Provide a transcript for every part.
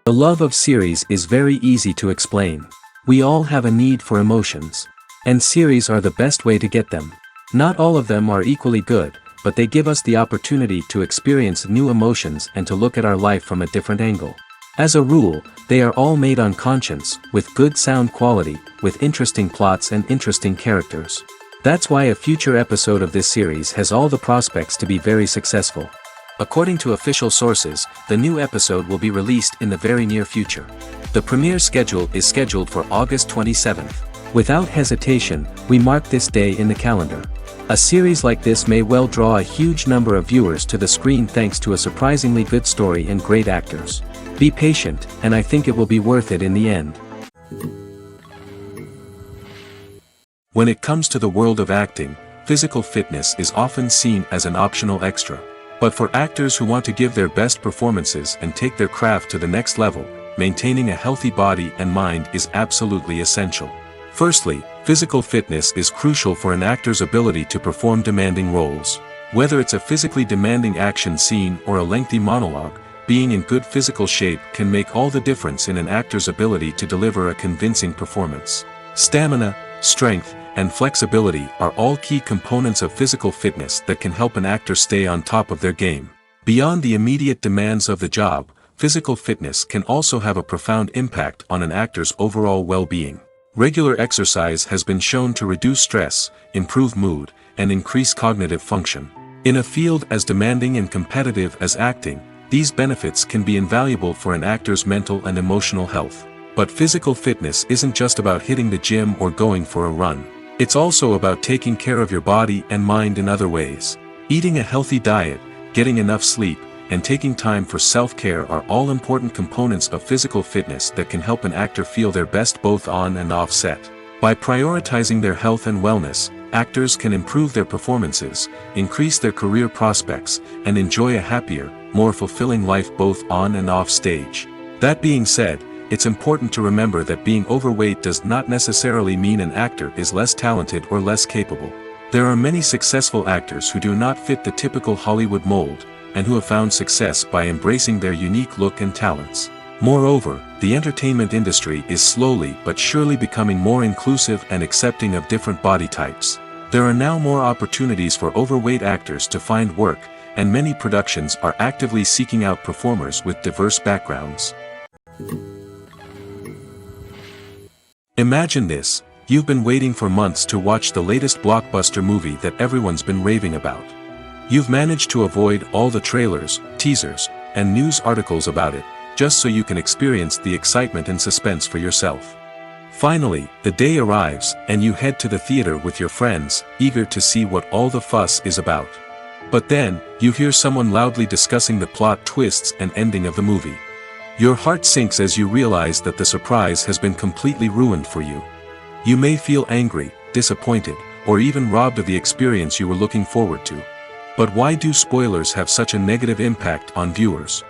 The love of series is very easy to explain. We all have a need for emotions. And series are the best way to get them. Not all of them are equally good, but they give us the opportunity to experience new emotions and to look at our life from a different angle. As a rule, they are all made on conscience, with good sound quality, with interesting plots and interesting characters. That's why a future episode of this series has all the prospects to be very successful. According to official sources, the new episode will be released in the very near future. The premiere schedule is scheduled for August 27th. Without hesitation, we mark this day in the calendar. A series like this may well draw a huge number of viewers to the screen thanks to a surprisingly good story and great actors. Be patient, and I think it will be worth it in the end. When it comes to the world of acting, physical fitness is often seen as an optional extra. But for actors who want to give their best performances and take their craft to the next level, maintaining a healthy body and mind is absolutely essential. Firstly, physical fitness is crucial for an actor's ability to perform demanding roles. Whether it's a physically demanding action scene or a lengthy monologue, being in good physical shape can make all the difference in an actor's ability to deliver a convincing performance. Stamina, strength, and flexibility are all key components of physical fitness that can help an actor stay on top of their game. Beyond the immediate demands of the job, physical fitness can also have a profound impact on an actor's overall well-being. Regular exercise has been shown to reduce stress, improve mood, and increase cognitive function. In a field as demanding and competitive as acting, these benefits can be invaluable for an actor's mental and emotional health. But physical fitness isn't just about hitting the gym or going for a run. It's also about taking care of your body and mind in other ways. Eating a healthy diet, getting enough sleep, and taking time for self-care are all important components of physical fitness that can help an actor feel their best both on and off set. By prioritizing their health and wellness, actors can improve their performances, increase their career prospects, and enjoy a happier, more fulfilling life both on and off stage. That being said, it's important to remember that being overweight does not necessarily mean an actor is less talented or less capable. There are many successful actors who do not fit the typical Hollywood mold, and who have found success by embracing their unique look and talents. Moreover, the entertainment industry is slowly but surely becoming more inclusive and accepting of different body types. There are now more opportunities for overweight actors to find work, and many productions are actively seeking out performers with diverse backgrounds. Imagine this: you've been waiting for months to watch the latest blockbuster movie that everyone's been raving about. You've managed to avoid all the trailers, teasers, and news articles about it, just so you can experience the excitement and suspense for yourself. Finally, the day arrives, and you head to the theater with your friends, eager to see what all the fuss is about. But then, you hear someone loudly discussing the plot twists and ending of the movie. Your heart sinks as you realize that the surprise has been completely ruined for you. You may feel angry, disappointed, or even robbed of the experience you were looking forward to. But why do spoilers have such a negative impact on viewers?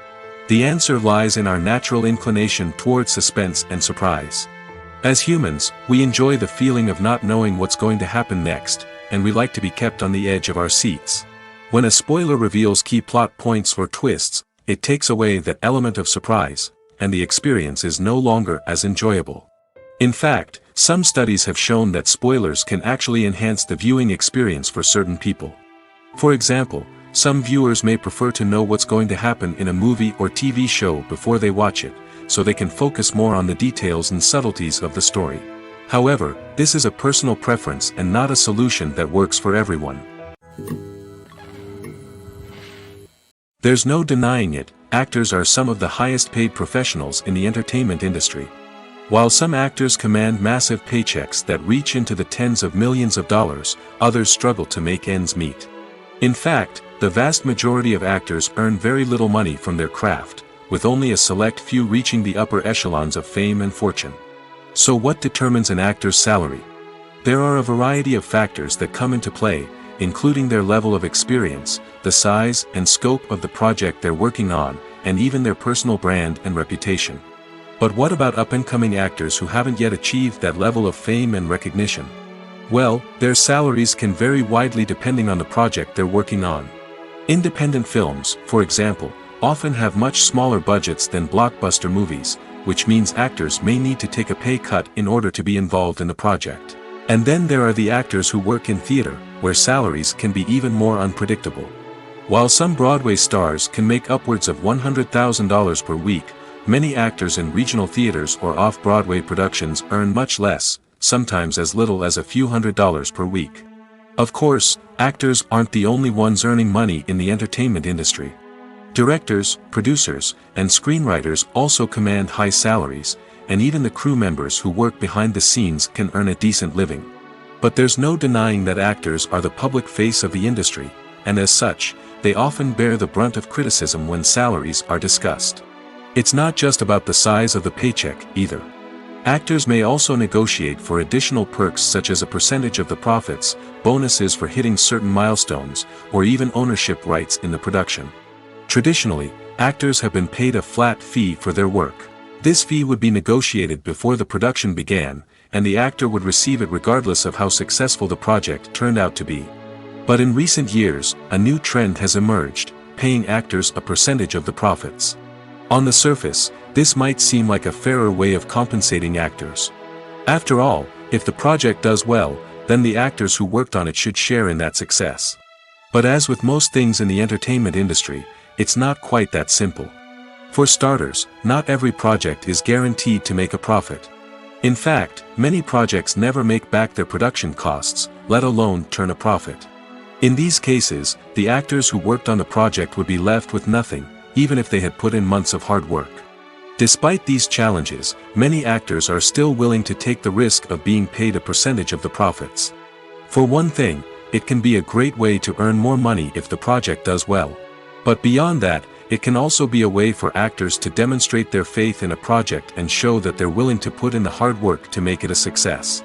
The answer lies in our natural inclination towards suspense and surprise. As humans, we enjoy the feeling of not knowing what's going to happen next, and we like to be kept on the edge of our seats. When a spoiler reveals key plot points or twists, it takes away that element of surprise, and the experience is no longer as enjoyable. In fact, some studies have shown that spoilers can actually enhance the viewing experience for certain people. For example, some viewers may prefer to know what's going to happen in a movie or TV show before they watch it, so they can focus more on the details and subtleties of the story. However, this is a personal preference and not a solution that works for everyone. There's no denying it, actors are some of the highest paid professionals in the entertainment industry. While some actors command massive paychecks that reach into the tens of millions of dollars, others struggle to make ends meet. In fact, the vast majority of actors earn very little money from their craft, with only a select few reaching the upper echelons of fame and fortune. So what determines an actor's salary? There are a variety of factors that come into play, including their level of experience, the size and scope of the project they're working on, and even their personal brand and reputation. But what about up-and-coming actors who haven't yet achieved that level of fame and recognition? Well, their salaries can vary widely depending on the project they're working on. Independent films, for example, often have much smaller budgets than blockbuster movies, which means actors may need to take a pay cut in order to be involved in the project. And then there are the actors who work in theater, where salaries can be even more unpredictable. While some Broadway stars can make upwards of $100,000 per week, many actors in regional theaters or off-Broadway productions earn much less, sometimes as little as a few $100s per week. Of course, actors aren't the only ones earning money in the entertainment industry. Directors, producers, and screenwriters also command high salaries, and even the crew members who work behind the scenes can earn a decent living. But there's no denying that actors are the public face of the industry, and as such, they often bear the brunt of criticism when salaries are discussed. It's not just about the size of the paycheck, either. Actors may also negotiate for additional perks such as a percentage of the profits, bonuses for hitting certain milestones, or even ownership rights in the production. Traditionally, actors have been paid a flat fee for their work. This fee would be negotiated before the production began, and the actor would receive it regardless of how successful the project turned out to be. But in recent years, a new trend has emerged, paying actors a percentage of the profits. On the surface, this might seem like a fairer way of compensating actors. After all, if the project does well, then the actors who worked on it should share in that success. But as with most things in the entertainment industry, it's not quite that simple. For starters, not every project is guaranteed to make a profit. In fact, many projects never make back their production costs, let alone turn a profit. In these cases, the actors who worked on the project would be left with nothing, even if they had put in months of hard work. Despite these challenges, many actors are still willing to take the risk of being paid a percentage of the profits. For one thing, it can be a great way to earn more money if the project does well. But beyond that, it can also be a way for actors to demonstrate their faith in a project and show that they're willing to put in the hard work to make it a success.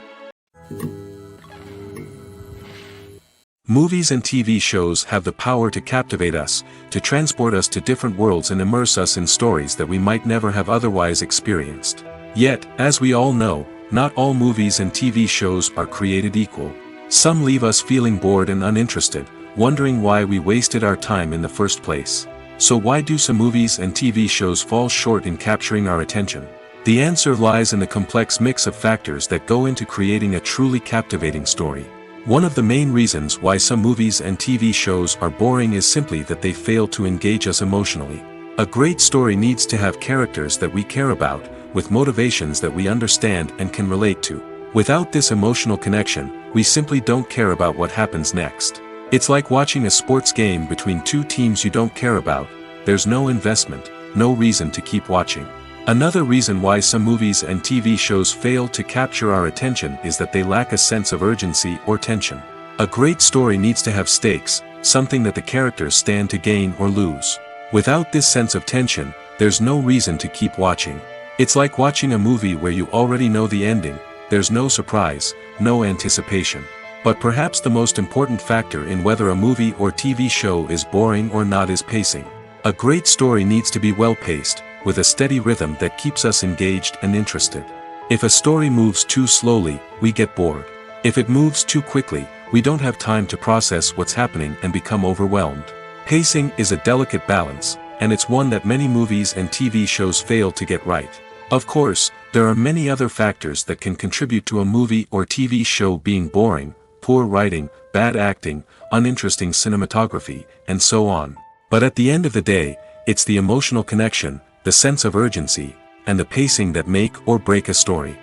Movies and TV shows have the power to captivate us, to transport us to different worlds and immerse us in stories that we might never have otherwise experienced. Yet, as we all know, not all movies and TV shows are created equal. Some leave us feeling bored and uninterested, wondering why we wasted our time in the first place. So why do some movies and TV shows fall short in capturing our attention? The answer lies in the complex mix of factors that go into creating a truly captivating story. One of the main reasons why some movies and TV shows are boring is simply that they fail to engage us emotionally. A great story needs to have characters that we care about, with motivations that we understand and can relate to. Without this emotional connection, we simply don't care about what happens next. It's like watching a sports game between two teams you don't care about. There's no investment, no reason to keep watching. Another reason why some movies and TV shows fail to capture our attention is that they lack a sense of urgency or tension. A great story needs to have stakes, something that the characters stand to gain or lose. Without this sense of tension, there's no reason to keep watching. It's like watching a movie where you already know the ending. There's no surprise, no anticipation. But perhaps the most important factor in whether a movie or TV show is boring or not is pacing. A great story needs to be well-paced, with a steady rhythm that keeps us engaged and interested. If a story moves too slowly, we get bored. If it moves too quickly, we don't have time to process what's happening and become overwhelmed. Pacing is a delicate balance, and it's one that many movies and TV shows fail to get right. Of course, there are many other factors that can contribute to a movie or TV show being boring: poor writing, bad acting, uninteresting cinematography, and so on. But at the end of the day, it's the emotional connection, the sense of urgency, and the pacing that make or break a story.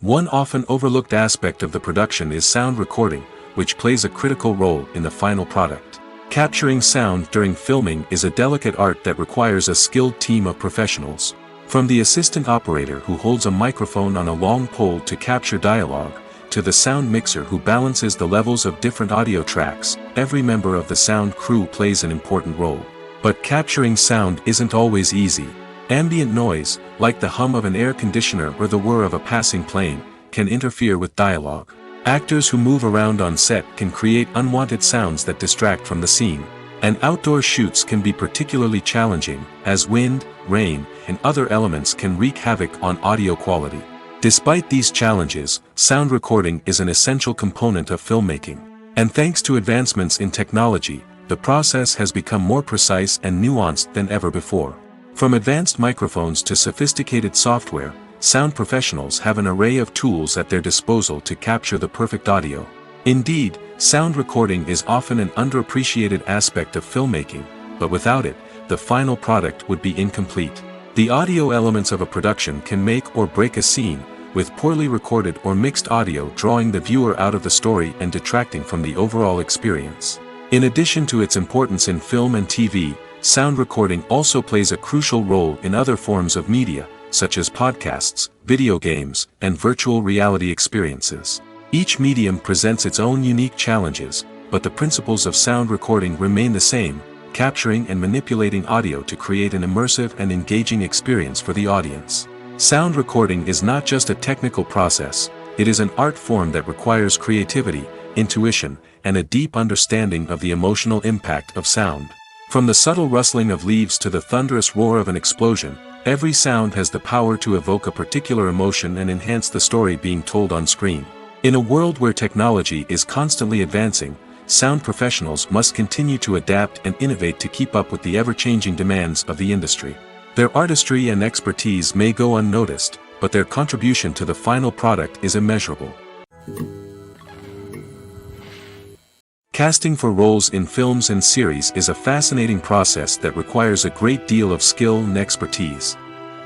One often overlooked aspect of the production is sound recording, which plays a critical role in the final product. Capturing sound during filming is a delicate art that requires a skilled team of professionals. From the assistant operator who holds a microphone on a long pole to capture dialogue, to the sound mixer who balances the levels of different audio tracks, every member of the sound crew plays an important role. But capturing sound isn't always easy. Ambient noise, like the hum of an air conditioner or the whir of a passing plane, can interfere with dialogue. Actors who move around on set can create unwanted sounds that distract from the scene. And outdoor shoots can be particularly challenging, as wind, rain, and other elements can wreak havoc on audio quality. Despite these challenges, sound recording is an essential component of filmmaking. And thanks to advancements in technology, the process has become more precise and nuanced than ever before. From advanced microphones to sophisticated software, sound professionals have an array of tools at their disposal to capture the perfect audio. Indeed, sound recording is often an underappreciated aspect of filmmaking, but without it, the final product would be incomplete. The audio elements of a production can make or break a scene, with poorly recorded or mixed audio drawing the viewer out of the story and detracting from the overall experience. In addition to its importance in film and TV, sound recording also plays a crucial role in other forms of media, such as podcasts, video games, and virtual reality experiences. Each medium presents its own unique challenges, but the principles of sound recording remain the same: capturing and manipulating audio to create an immersive and engaging experience for the audience. Sound recording is not just a technical process, it is an art form that requires creativity, intuition, and a deep understanding of the emotional impact of sound. From the subtle rustling of leaves to the thunderous roar of an explosion, every sound has the power to evoke a particular emotion and enhance the story being told on screen. In a world where technology is constantly advancing, sound professionals must continue to adapt and innovate to keep up with the ever-changing demands of the industry. Their artistry and expertise may go unnoticed, but their contribution to the final product is immeasurable. Casting for roles in films and series is a fascinating process that requires a great deal of skill and expertise.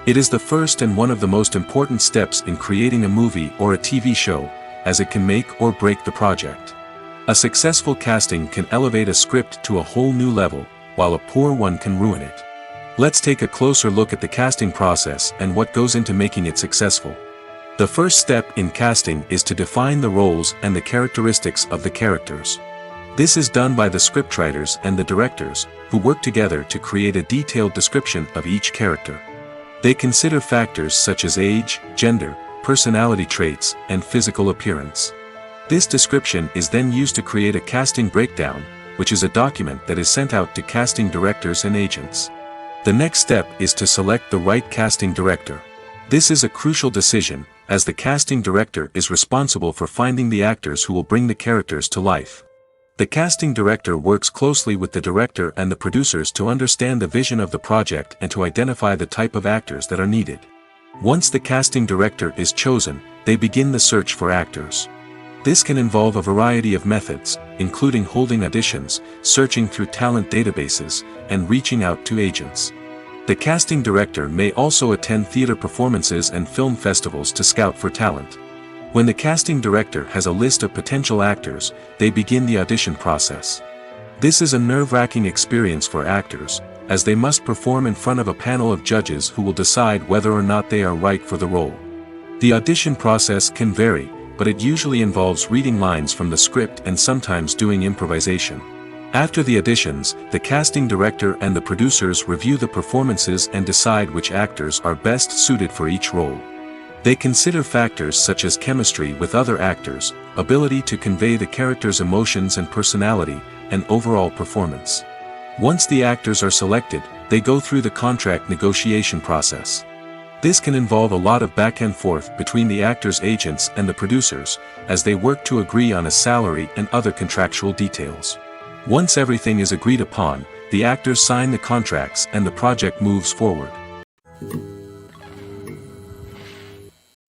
It is the first and one of the most important steps in creating a movie or a TV show, as it can make or break the project. A successful casting can elevate a script to a whole new level, while a poor one can ruin it. Let's take a closer look at the casting process and what goes into making it successful. The first step in casting is to define the roles and the characteristics of the characters. This is done by the scriptwriters and the directors, who work together to create a detailed description of each character. They consider factors such as age, gender, personality traits, and physical appearance. This description is then used to create a casting breakdown, which is a document that is sent out to casting directors and agents. The next step is to select the right casting director. This is a crucial decision, as the casting director is responsible for finding the actors who will bring the characters to life. The casting director works closely with the director and the producers to understand the vision of the project and to identify the type of actors that are needed. Once the casting director is chosen, they begin the search for actors. This can involve a variety of methods, including holding auditions, searching through talent databases, and reaching out to agents. The casting director may also attend theater performances and film festivals to scout for talent. When the casting director has a list of potential actors, they begin the audition process. This is a nerve-wracking experience for actors, as they must perform in front of a panel of judges who will decide whether or not they are right for the role. The audition process can vary, but it usually involves reading lines from the script and sometimes doing improvisation. After the auditions, the casting director and the producers review the performances and decide which actors are best suited for each role. They consider factors such as chemistry with other actors, ability to convey the character's emotions and personality, and overall performance. Once the actors are selected, they go through the contract negotiation process. This can involve a lot of back and forth between the actors' agents and the producers, as they work to agree on a salary and other contractual details. Once everything is agreed upon, the actors sign the contracts and the project moves forward.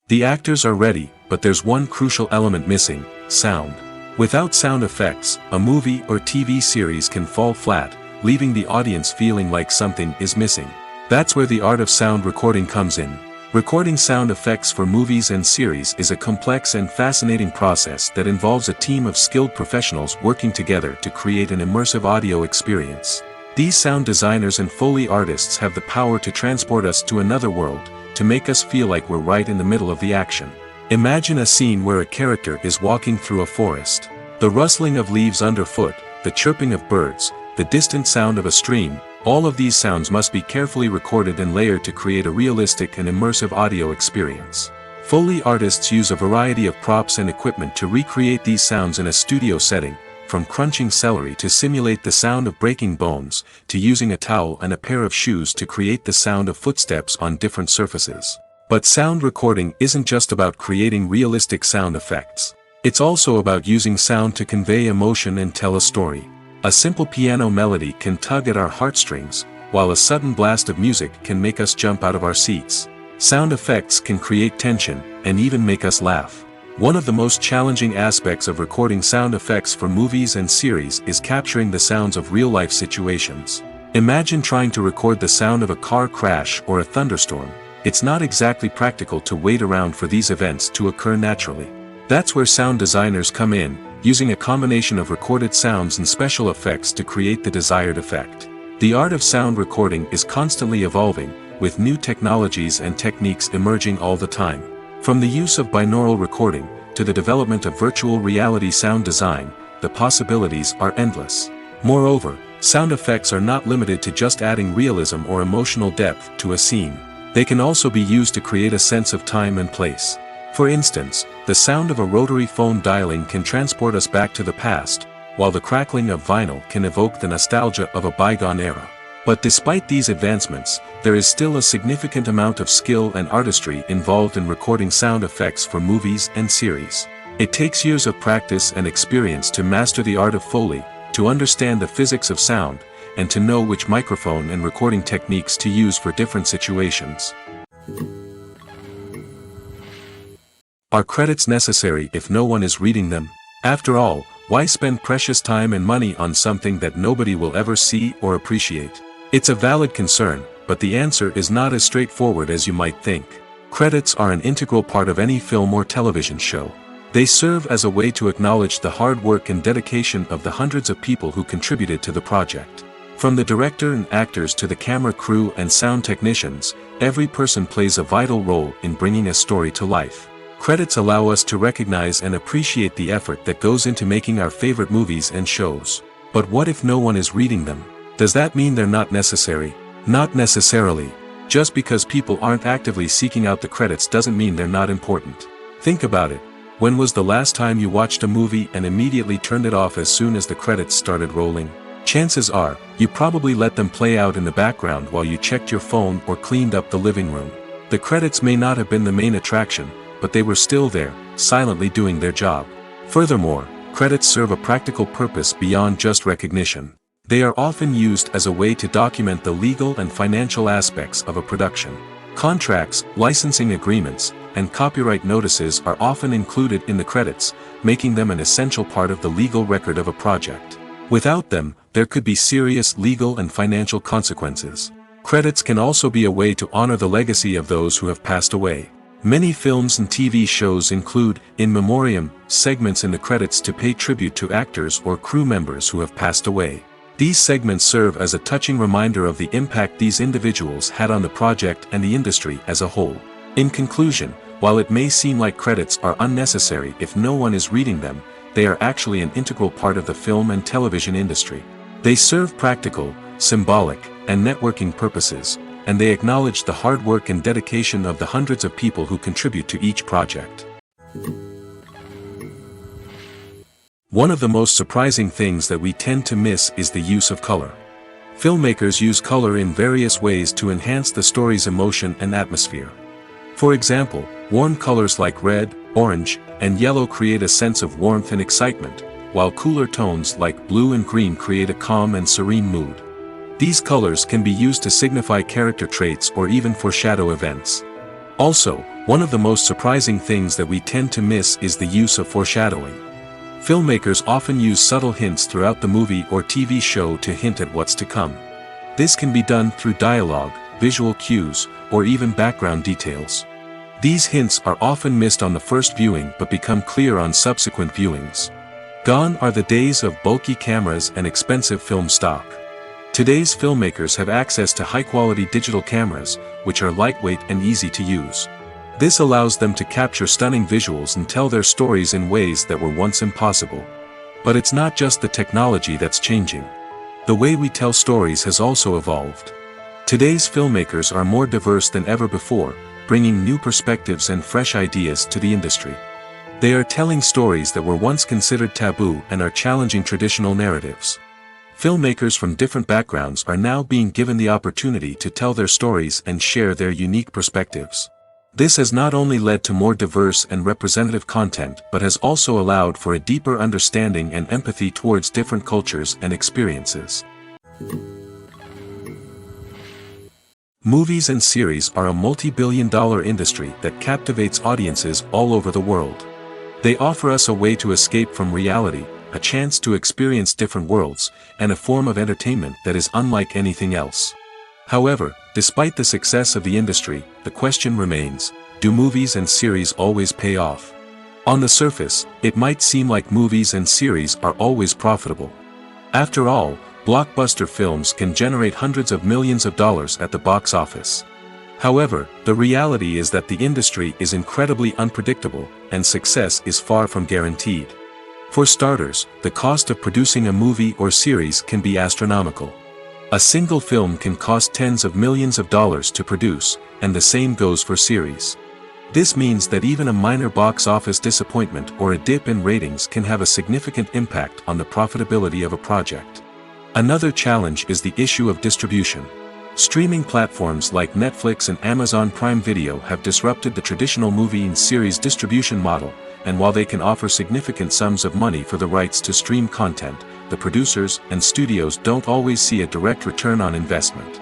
The actors are ready, but there's one crucial element missing: sound. Without sound effects, a movie or TV series can fall flat, leaving the audience feeling like something is missing. That's where the art of sound recording comes in. Recording sound effects for movies and series is a complex and fascinating process that involves a team of skilled professionals working together to create an immersive audio experience. These sound designers and Foley artists have the power to transport us to another world, to make us feel like we're right in the middle of the action. Imagine a scene where a character is walking through a forest. The rustling of leaves underfoot, the chirping of birds, the distant sound of a stream, all of these sounds must be carefully recorded and layered to create a realistic and immersive audio experience. Foley artists use a variety of props and equipment to recreate these sounds in a studio setting, from crunching celery to simulate the sound of breaking bones, to using a towel and a pair of shoes to create the sound of footsteps on different surfaces. But sound recording isn't just about creating realistic sound effects. It's also about using sound to convey emotion and tell a story. A simple piano melody can tug at our heartstrings, while a sudden blast of music can make us jump out of our seats. Sound effects can create tension, and even make us laugh. One of the most challenging aspects of recording sound effects for movies and series is capturing the sounds of real-life situations. Imagine trying to record the sound of a car crash or a thunderstorm. It's not exactly practical to wait around for these events to occur naturally. That's where sound designers come in, using a combination of recorded sounds and special effects to create the desired effect. The art of sound recording is constantly evolving, with new technologies and techniques emerging all the time. From the use of binaural recording, to the development of virtual reality sound design, the possibilities are endless. Moreover, sound effects are not limited to just adding realism or emotional depth to a scene. They can also be used to create a sense of time and place. For instance, the sound of a rotary phone dialing can transport us back to the past, while the crackling of vinyl can evoke the nostalgia of a bygone era. But despite these advancements, there is still a significant amount of skill and artistry involved in recording sound effects for movies and series. It takes years of practice and experience to master the art of Foley, to understand the physics of sound, and to know which microphone and recording techniques to use for different situations. Are credits necessary if no one is reading them? After all, why spend precious time and money on something that nobody will ever see or appreciate? It's a valid concern, but the answer is not as straightforward as you might think. Credits are an integral part of any film or television show. They serve as a way to acknowledge the hard work and dedication of the hundreds of people who contributed to the project. From the director and actors to the camera crew and sound technicians, every person plays a vital role in bringing a story to life. Credits allow us to recognize and appreciate the effort that goes into making our favorite movies and shows. But what if no one is reading them? Does that mean they're not necessary? Not necessarily. Just because people aren't actively seeking out the credits doesn't mean they're not important. Think about it. When was the last time you watched a movie and immediately turned it off as soon as the credits started rolling? Chances are, you probably let them play out in the background while you checked your phone or cleaned up the living room. The credits may not have been the main attraction, but they were still there, silently doing their job. Furthermore, credits serve a practical purpose beyond just recognition. They are often used as a way to document the legal and financial aspects of a production. Contracts, licensing agreements, and copyright notices are often included in the credits, making them an essential part of the legal record of a project. Without them, there could be serious legal and financial consequences. Credits can also be a way to honor the legacy of those who have passed away. Many films and TV shows include, in memoriam, segments in the credits to pay tribute to actors or crew members who have passed away. These segments serve as a touching reminder of the impact these individuals had on the project and the industry as a whole. In conclusion, while it may seem like credits are unnecessary if no one is reading them, they are actually an integral part of the film and television industry. They serve practical, symbolic, and networking purposes, and they acknowledge the hard work and dedication of the hundreds of people who contribute to each project. One of the most surprising things that we tend to miss is the use of color. Filmmakers use color in various ways to enhance the story's emotion and atmosphere. For example, warm colors like red, orange, and yellow create a sense of warmth and excitement, while cooler tones like blue and green create a calm and serene mood. These colors can be used to signify character traits or even foreshadow events. Also, one of the most surprising things that we tend to miss is the use of foreshadowing. Filmmakers often use subtle hints throughout the movie or TV show to hint at what's to come. This can be done through dialogue, visual cues, or even background details. These hints are often missed on the first viewing but become clear on subsequent viewings. Gone are the days of bulky cameras and expensive film stock. Today's filmmakers have access to high-quality digital cameras, which are lightweight and easy to use. This allows them to capture stunning visuals and tell their stories in ways that were once impossible. But it's not just the technology that's changing. The way we tell stories has also evolved. Today's filmmakers are more diverse than ever before, bringing new perspectives and fresh ideas to the industry. They are telling stories that were once considered taboo and are challenging traditional narratives. Filmmakers from different backgrounds are now being given the opportunity to tell their stories and share their unique perspectives. This has not only led to more diverse and representative content but has also allowed for a deeper understanding and empathy towards different cultures and experiences. Movies and series are a multi-billion-dollar industry that captivates audiences all over the world. They offer us a way to escape from reality, a chance to experience different worlds, and a form of entertainment that is unlike anything else. However, despite the success of the industry, the question remains, do movies and series always pay off? On the surface, it might seem like movies and series are always profitable. After all, blockbuster films can generate hundreds of millions of dollars at the box office. However, the reality is that the industry is incredibly unpredictable, and success is far from guaranteed. For starters, the cost of producing a movie or series can be astronomical. A single film can cost tens of millions of dollars to produce, and the same goes for series. This means that even a minor box office disappointment or a dip in ratings can have a significant impact on the profitability of a project. Another challenge is the issue of distribution. Streaming platforms like Netflix and Amazon Prime Video have disrupted the traditional movie and series distribution model, and while they can offer significant sums of money for the rights to stream content, the producers and studios don't always see a direct return on investment.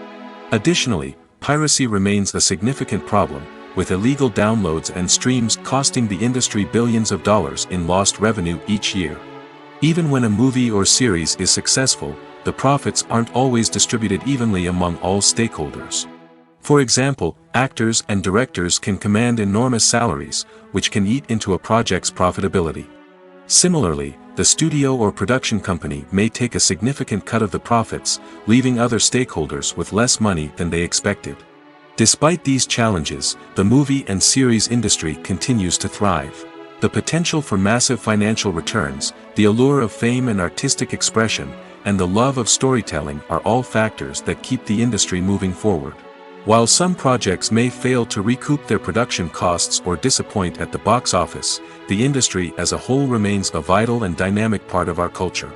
Additionally, piracy remains a significant problem, with illegal downloads and streams costing the industry billions of dollars in lost revenue each year. Even when a movie or series is successful, the profits aren't always distributed evenly among all stakeholders. For example, actors and directors can command enormous salaries, which can eat into a project's profitability. Similarly, the studio or production company may take a significant cut of the profits, leaving other stakeholders with less money than they expected. Despite these challenges, the movie and series industry continues to thrive. The potential for massive financial returns, the allure of fame and artistic expression, and the love of storytelling are all factors that keep the industry moving forward. While some projects may fail to recoup their production costs or disappoint at the box office, the industry as a whole remains a vital and dynamic part of our culture.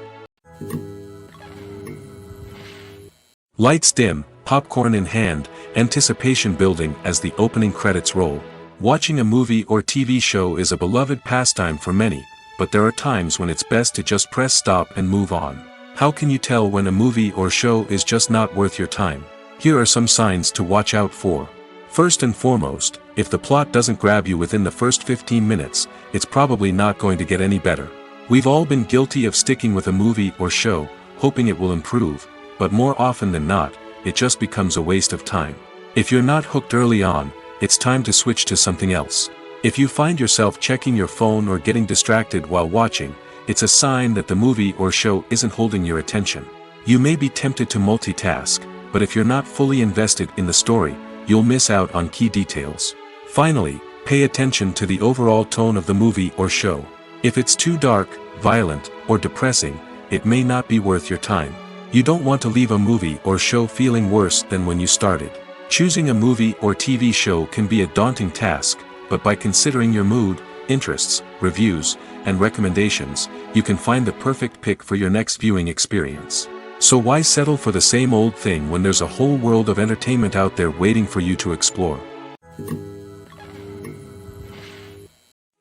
Lights dim, popcorn in hand, anticipation building as the opening credits roll. Watching a movie or TV show is a beloved pastime for many, but there are times when it's best to just press stop and move on. How can you tell when a movie or show is just not worth your time? Here are some signs to watch out for. First and foremost, if the plot doesn't grab you within the first 15 minutes, it's probably not going to get any better. We've all been guilty of sticking with a movie or show, hoping it will improve, but more often than not, it just becomes a waste of time. If you're not hooked early on, it's time to switch to something else. If you find yourself checking your phone or getting distracted while watching, it's a sign that the movie or show isn't holding your attention. You may be tempted to multitask, but if you're not fully invested in the story, you'll miss out on key details. Finally, pay attention to the overall tone of the movie or show. If it's too dark, violent, or depressing, it may not be worth your time. You don't want to leave a movie or show feeling worse than when you started. Choosing a movie or TV show can be a daunting task, but by considering your mood, interests, reviews, and recommendations, you can find the perfect pick for your next viewing experience. So why settle for the same old thing when there's a whole world of entertainment out there waiting for you to explore?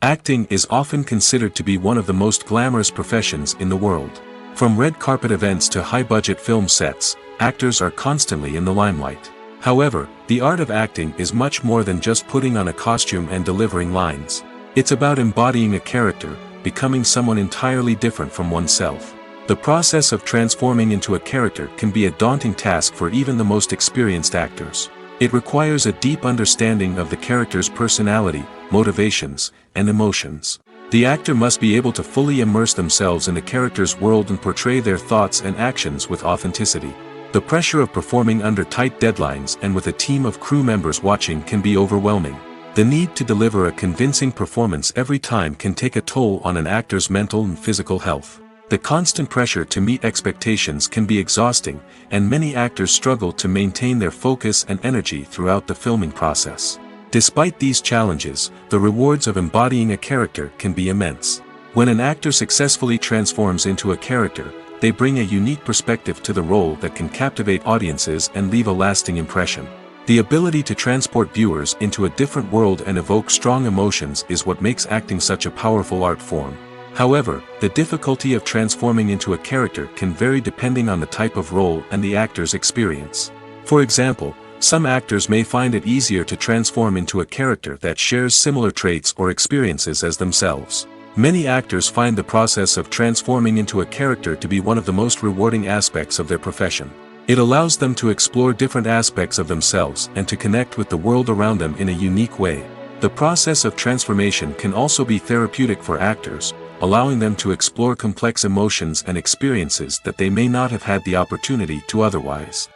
Acting is often considered to be one of the most glamorous professions in the world. From red carpet events to high-budget film sets, actors are constantly in the limelight. However, the art of acting is much more than just putting on a costume and delivering lines. It's about embodying a character, becoming someone entirely different from oneself. The process of transforming into a character can be a daunting task for even the most experienced actors. It requires a deep understanding of the character's personality, motivations, and emotions. The actor must be able to fully immerse themselves in the character's world and portray their thoughts and actions with authenticity. The pressure of performing under tight deadlines and with a team of crew members watching can be overwhelming. The need to deliver a convincing performance every time can take a toll on an actor's mental and physical health. The constant pressure to meet expectations can be exhausting, and many actors struggle to maintain their focus and energy throughout the filming process. Despite these challenges, the rewards of embodying a character can be immense. When an actor successfully transforms into a character, they bring a unique perspective to the role that can captivate audiences and leave a lasting impression. The ability to transport viewers into a different world and evoke strong emotions is what makes acting such a powerful art form. However, the difficulty of transforming into a character can vary depending on the type of role and the actor's experience. For example, some actors may find it easier to transform into a character that shares similar traits or experiences as themselves. Many actors find the process of transforming into a character to be one of the most rewarding aspects of their profession. It allows them to explore different aspects of themselves and to connect with the world around them in a unique way. The process of transformation can also be therapeutic for actors, allowing them to explore complex emotions and experiences that they may not have had the opportunity to otherwise.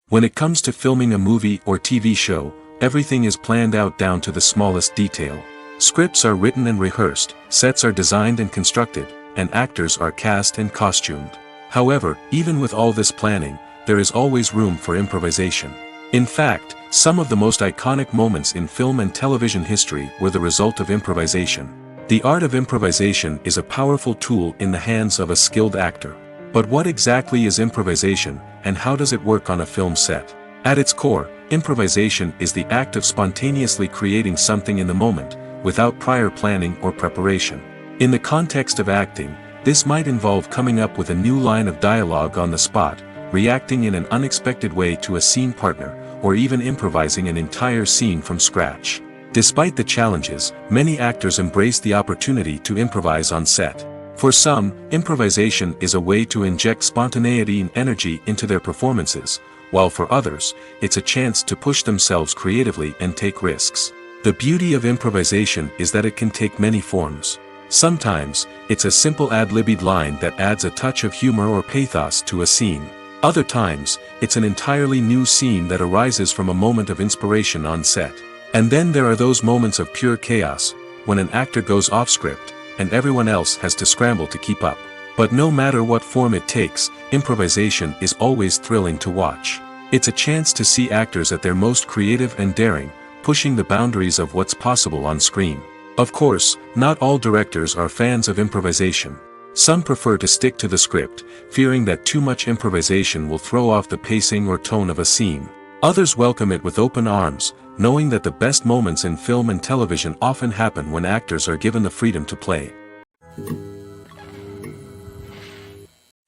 When it comes to filming a movie or TV show, everything is planned out down to the smallest detail. Scripts are written and rehearsed, sets are designed and constructed, and actors are cast and costumed. However, even with all this planning, there is always room for improvisation. In fact, some of the most iconic moments in film and television history were the result of improvisation. The art of improvisation is a powerful tool in the hands of a skilled actor. But what exactly is improvisation, and how does it work on a film set? At its core, improvisation is the act of spontaneously creating something in the moment, without prior planning or preparation. In the context of acting, this might involve coming up with a new line of dialogue on the spot, reacting in an unexpected way to a scene partner, or even improvising an entire scene from scratch. Despite the challenges, many actors embrace the opportunity to improvise on set. For some, improvisation is a way to inject spontaneity and energy into their performances, while for others, it's a chance to push themselves creatively and take risks. The beauty of improvisation is that it can take many forms. Sometimes, it's a simple ad-libbed line that adds a touch of humor or pathos to a scene. Other times, it's an entirely new scene that arises from a moment of inspiration on set. And then there are those moments of pure chaos, when an actor goes off script, and everyone else has to scramble to keep up. But no matter what form it takes, improvisation is always thrilling to watch. It's a chance to see actors at their most creative and daring, pushing the boundaries of what's possible on screen. Of course, not all directors are fans of improvisation. Some prefer to stick to the script, fearing that too much improvisation will throw off the pacing or tone of a scene. Others welcome it with open arms, knowing that the best moments in film and television often happen when actors are given the freedom to play.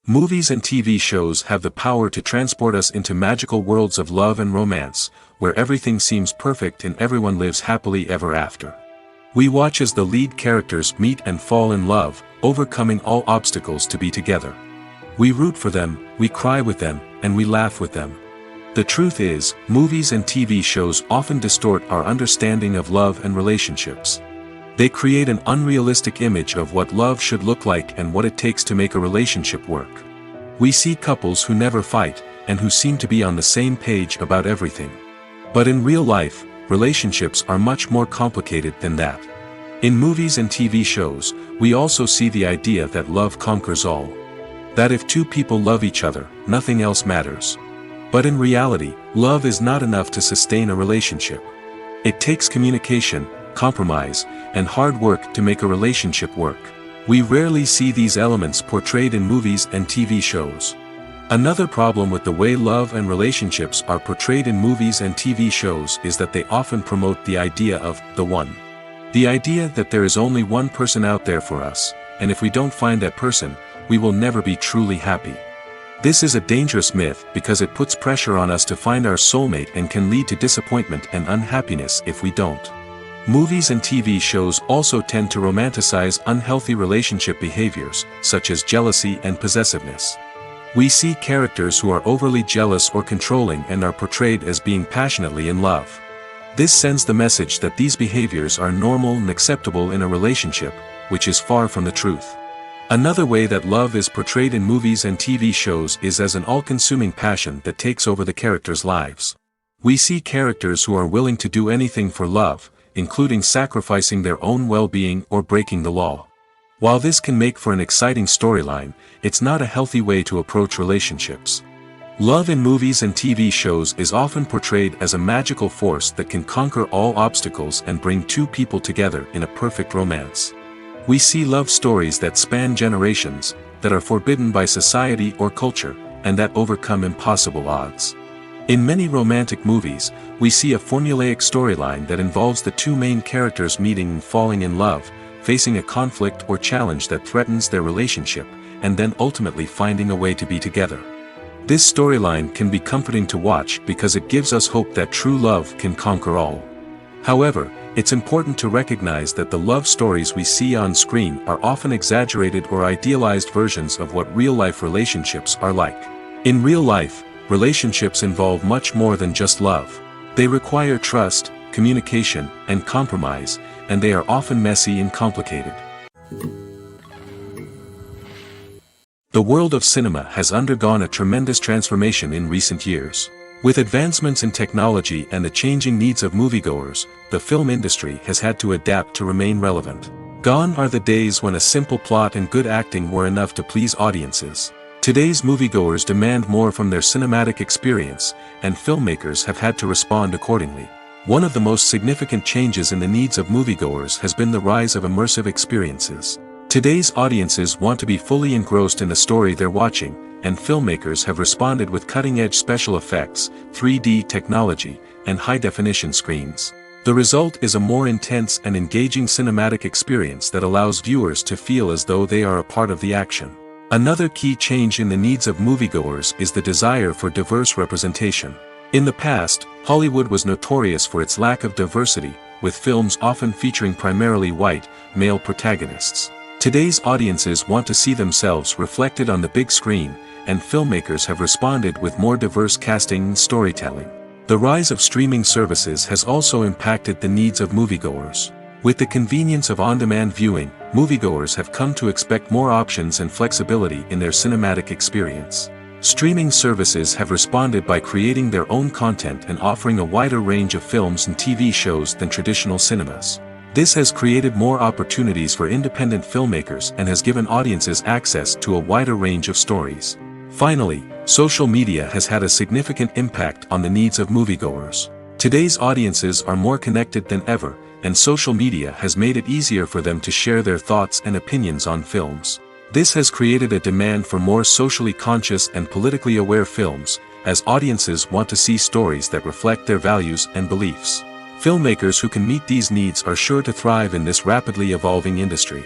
Movies and TV shows have the power to transport us into magical worlds of love and romance, where everything seems perfect and everyone lives happily ever after. We watch as the lead characters meet and fall in love, overcoming all obstacles to be together. We root for them, we cry with them, and we laugh with them. The truth is, movies and TV shows often distort our understanding of love and relationships. They create an unrealistic image of what love should look like and what it takes to make a relationship work. We see couples who never fight, and who seem to be on the same page about everything. But in real life, relationships are much more complicated than that. In movies and TV shows, we also see the idea that love conquers all. That if two people love each other, nothing else matters. But in reality, love is not enough to sustain a relationship. It takes communication, compromise, and hard work to make a relationship work. We rarely see these elements portrayed in movies and TV shows. Another problem with the way love and relationships are portrayed in movies and TV shows is that they often promote the idea of the one. The idea that there is only one person out there for us, and if we don't find that person, we will never be truly happy. This is a dangerous myth because it puts pressure on us to find our soulmate and can lead to disappointment and unhappiness if we don't. Movies and TV shows also tend to romanticize unhealthy relationship behaviors, such as jealousy and possessiveness. We see characters who are overly jealous or controlling and are portrayed as being passionately in love. This sends the message that these behaviors are normal and acceptable in a relationship, which is far from the truth. Another way that love is portrayed in movies and TV shows is as an all-consuming passion that takes over the characters' lives. We see characters who are willing to do anything for love, including sacrificing their own well-being or breaking the law. While this can make for an exciting storyline, it's not a healthy way to approach relationships. Love in movies and TV shows is often portrayed as a magical force that can conquer all obstacles and bring two people together in a perfect romance. We see love stories that span generations, that are forbidden by society or culture, and that overcome impossible odds. In many romantic movies, we see a formulaic storyline that involves the two main characters meeting and falling in love, facing a conflict or challenge that threatens their relationship, and then ultimately finding a way to be together. This storyline can be comforting to watch because it gives us hope that true love can conquer all. However, it's important to recognize that the love stories we see on screen are often exaggerated or idealized versions of what real-life relationships are like. In real life, relationships involve much more than just love. They require trust, communication, and compromise, and they are often messy and complicated. The world of cinema has undergone a tremendous transformation in recent years. With advancements in technology and the changing needs of moviegoers, the film industry has had to adapt to remain relevant. Gone are the days when a simple plot and good acting were enough to please audiences. Today's moviegoers demand more from their cinematic experience, and filmmakers have had to respond accordingly. One of the most significant changes in the needs of moviegoers has been the rise of immersive experiences. Today's audiences want to be fully engrossed in the story they're watching, and filmmakers have responded with cutting-edge special effects, 3D technology, and high-definition screens. The result is a more intense and engaging cinematic experience that allows viewers to feel as though they are a part of the action. Another key change in the needs of moviegoers is the desire for diverse representation. In the past, Hollywood was notorious for its lack of diversity, with films often featuring primarily white, male protagonists. Today's audiences want to see themselves reflected on the big screen, and filmmakers have responded with more diverse casting and storytelling. The rise of streaming services has also impacted the needs of moviegoers. With the convenience of on-demand viewing, moviegoers have come to expect more options and flexibility in their cinematic experience. Streaming services have responded by creating their own content and offering a wider range of films and TV shows than traditional cinemas. This has created more opportunities for independent filmmakers and has given audiences access to a wider range of stories. Finally, social media has had a significant impact on the needs of moviegoers. Today's audiences are more connected than ever, and social media has made it easier for them to share their thoughts and opinions on films. This has created a demand for more socially conscious and politically aware films, as audiences want to see stories that reflect their values and beliefs. Filmmakers who can meet these needs are sure to thrive in this rapidly evolving industry.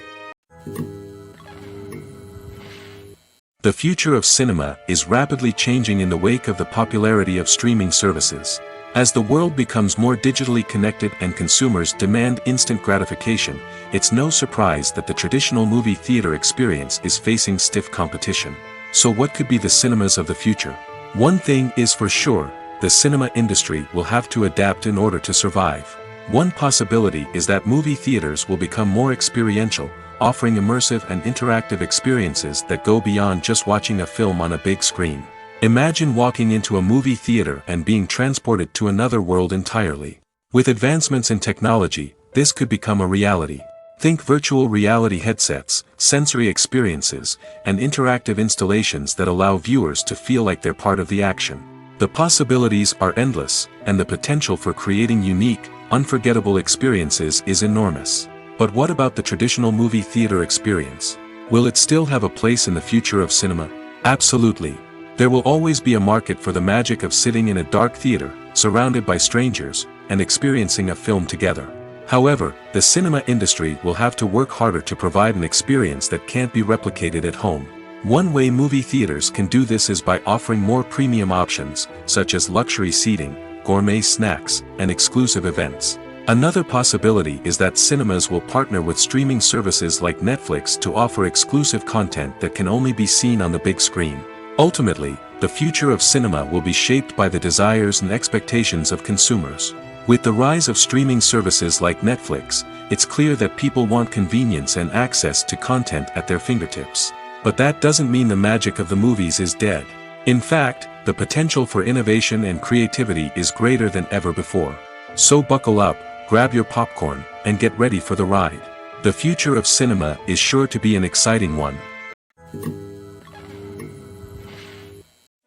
The future of cinema is rapidly changing in the wake of the popularity of streaming services. As the world becomes more digitally connected and consumers demand instant gratification, it's no surprise that the traditional movie theater experience is facing stiff competition. So what could be the cinemas of the future? One thing is for sure, the cinema industry will have to adapt in order to survive. One possibility is that movie theaters will become more experiential, offering immersive and interactive experiences that go beyond just watching a film on a big screen. Imagine walking into a movie theater and being transported to another world entirely. With advancements in technology, this could become a reality. Think virtual reality headsets, sensory experiences, and interactive installations that allow viewers to feel like they're part of the action. The possibilities are endless, and the potential for creating unique, unforgettable experiences is enormous. But what about the traditional movie theater experience? Will it still have a place in the future of cinema? Absolutely. There will always be a market for the magic of sitting in a dark theater, surrounded by strangers, and experiencing a film together. However, the cinema industry will have to work harder to provide an experience that can't be replicated at home. One way movie theaters can do this is by offering more premium options, such as luxury seating, gourmet snacks, and exclusive events. Another possibility is that cinemas will partner with streaming services like Netflix to offer exclusive content that can only be seen on the big screen. Ultimately, the future of cinema will be shaped by the desires and expectations of consumers. With the rise of streaming services like Netflix, it's clear that people want convenience and access to content at their fingertips. But that doesn't mean the magic of the movies is dead. In fact, the potential for innovation and creativity is greater than ever before. So buckle up, grab your popcorn, and get ready for the ride. The future of cinema is sure to be an exciting one.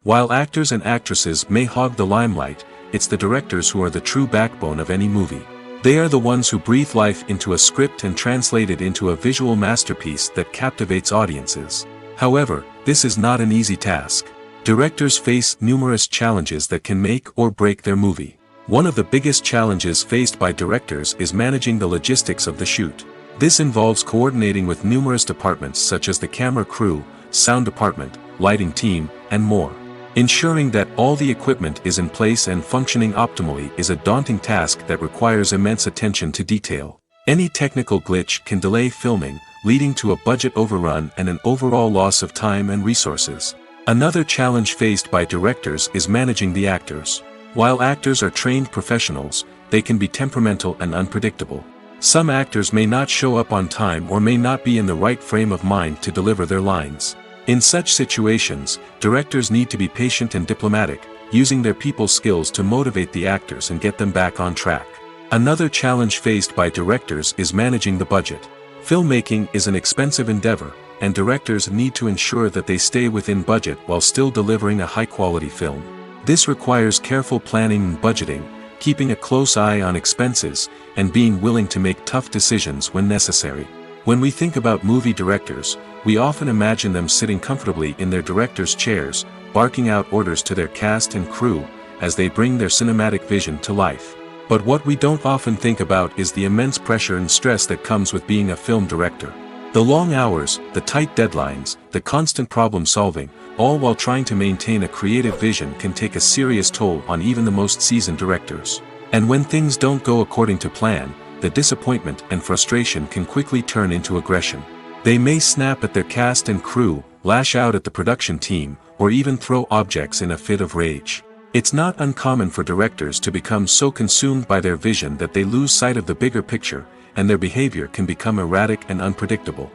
While actors and actresses may hog the limelight, it's the directors who are the true backbone of any movie. They are the ones who breathe life into a script and translate it into a visual masterpiece that captivates audiences. However, this is not an easy task. Directors face numerous challenges that can make or break their movie. One of the biggest challenges faced by directors is managing the logistics of the shoot. This involves coordinating with numerous departments such as the camera crew, sound department, lighting team, and more. Ensuring that all the equipment is in place and functioning optimally is a daunting task that requires immense attention to detail. Any technical glitch can delay filming, leading to a budget overrun and an overall loss of time and resources. Another challenge faced by directors is managing the actors. While actors are trained professionals, they can be temperamental and unpredictable. Some actors may not show up on time or may not be in the right frame of mind to deliver their lines. In such situations, directors need to be patient and diplomatic, using their people skills to motivate the actors and get them back on track. Another challenge faced by directors is managing the budget. Filmmaking is an expensive endeavor, and directors need to ensure that they stay within budget while still delivering a high-quality film. This requires careful planning and budgeting, keeping a close eye on expenses, and being willing to make tough decisions when necessary. When we think about movie directors, we often imagine them sitting comfortably in their director's chairs, barking out orders to their cast and crew, as they bring their cinematic vision to life. But what we don't often think about is the immense pressure and stress that comes with being a film director. The long hours, the tight deadlines, the constant problem solving, all while trying to maintain a creative vision can take a serious toll on even the most seasoned directors. And when things don't go according to plan, the disappointment and frustration can quickly turn into aggression. They may snap at their cast and crew, lash out at the production team, or even throw objects in a fit of rage. It's not uncommon for directors to become so consumed by their vision that they lose sight of the bigger picture, and their behavior can become erratic and unpredictable.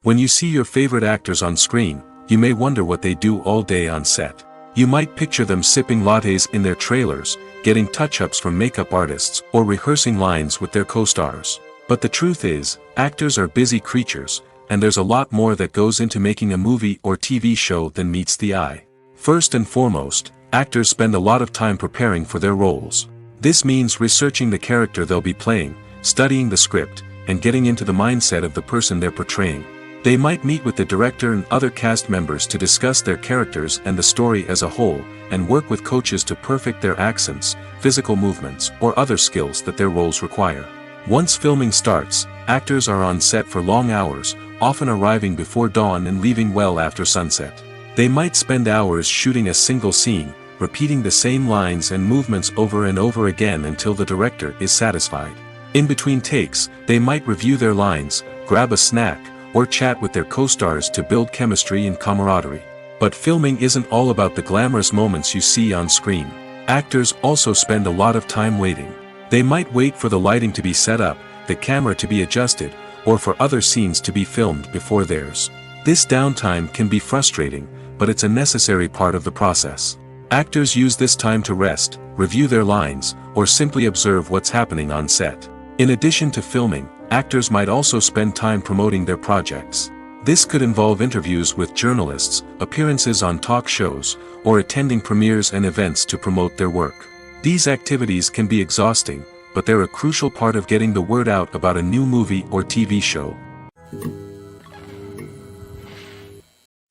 When you see your favorite actors on screen, you may wonder what they do all day on set. You might picture them sipping lattes in their trailers, getting touch-ups from makeup artists, or rehearsing lines with their co-stars. But the truth is, actors are busy creatures, and there's a lot more that goes into making a movie or TV show than meets the eye. First and foremost, actors spend a lot of time preparing for their roles. This means researching the character they'll be playing, studying the script, and getting into the mindset of the person they're portraying. They might meet with the director and other cast members to discuss their characters and the story as a whole, and work with coaches to perfect their accents, physical movements, or other skills that their roles require. Once filming starts, actors are on set for long hours, often arriving before dawn and leaving well after sunset. They might spend hours shooting a single scene, repeating the same lines and movements over and over again until the director is satisfied. In between takes, they might review their lines, grab a snack, or chat with their co-stars to build chemistry and camaraderie. But filming isn't all about the glamorous moments you see on screen. Actors also spend a lot of time waiting. They might wait for the lighting to be set up, the camera to be adjusted, or for other scenes to be filmed before theirs. This downtime can be frustrating, but it's a necessary part of the process. Actors use this time to rest, review their lines, or simply observe what's happening on set. In addition to filming, actors might also spend time promoting their projects. This could involve interviews with journalists, appearances on talk shows, or attending premieres and events to promote their work. These activities can be exhausting, but they're a crucial part of getting the word out about a new movie or TV show.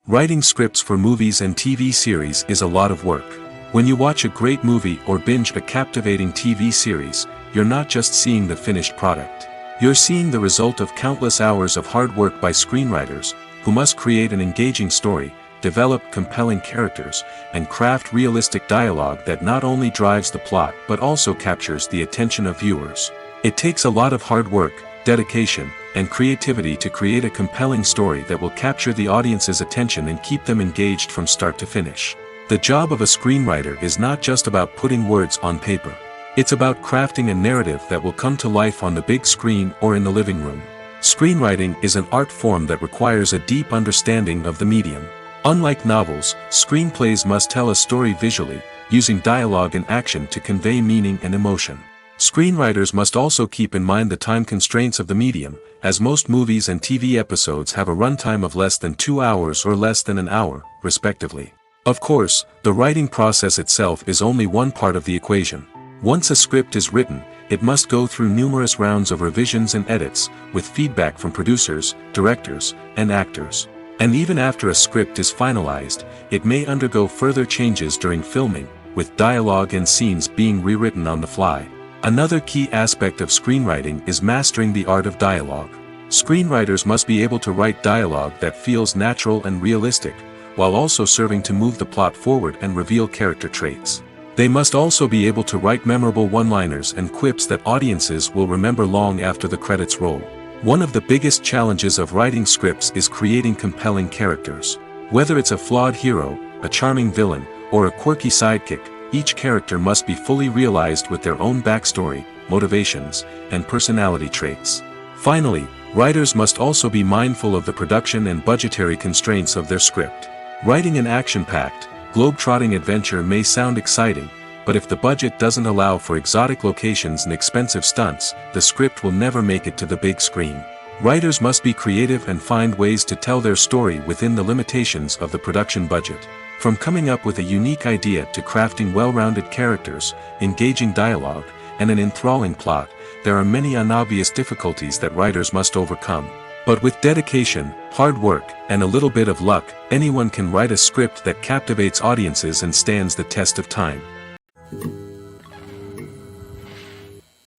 Writing scripts for movies and TV series is a lot of work. When you watch a great movie or binge a captivating TV series, you're not just seeing the finished product. You're seeing the result of countless hours of hard work by screenwriters, who must create an engaging story, develop compelling characters, and craft realistic dialogue that not only drives the plot but also captures the attention of viewers. It takes a lot of hard work, dedication, and creativity to create a compelling story that will capture the audience's attention and keep them engaged from start to finish. The job of a screenwriter is not just about putting words on paper. It's about crafting a narrative that will come to life on the big screen or in the living room. Screenwriting is an art form that requires a deep understanding of the medium. Unlike novels, screenplays must tell a story visually, using dialogue and action to convey meaning and emotion. Screenwriters must also keep in mind the time constraints of the medium, as most movies and TV episodes have a runtime of less than 2 hours or less than an hour, respectively. Of course, the writing process itself is only one part of the equation. Once a script is written, it must go through numerous rounds of revisions and edits, with feedback from producers, directors, and actors. And even after a script is finalized, it may undergo further changes during filming, with dialogue and scenes being rewritten on the fly. Another key aspect of screenwriting is mastering the art of dialogue. Screenwriters must be able to write dialogue that feels natural and realistic, while also serving to move the plot forward and reveal character traits. They must also be able to write memorable one-liners and quips that audiences will remember long after the credits roll. One of the biggest challenges of writing scripts is creating compelling characters. Whether it's a flawed hero, a charming villain, or a quirky sidekick, each character must be fully realized with their own backstory, motivations, and personality traits. Finally, writers must also be mindful of the production and budgetary constraints of their script. Writing an action-packed, globe-trotting adventure may sound exciting, but if the budget doesn't allow for exotic locations and expensive stunts, the script will never make it to the big screen. Writers must be creative and find ways to tell their story within the limitations of the production budget. From coming up with a unique idea to crafting well-rounded characters, engaging dialogue, and an enthralling plot, there are many unobvious difficulties that writers must overcome. But with dedication, hard work, and a little bit of luck, anyone can write a script that captivates audiences and stands the test of time.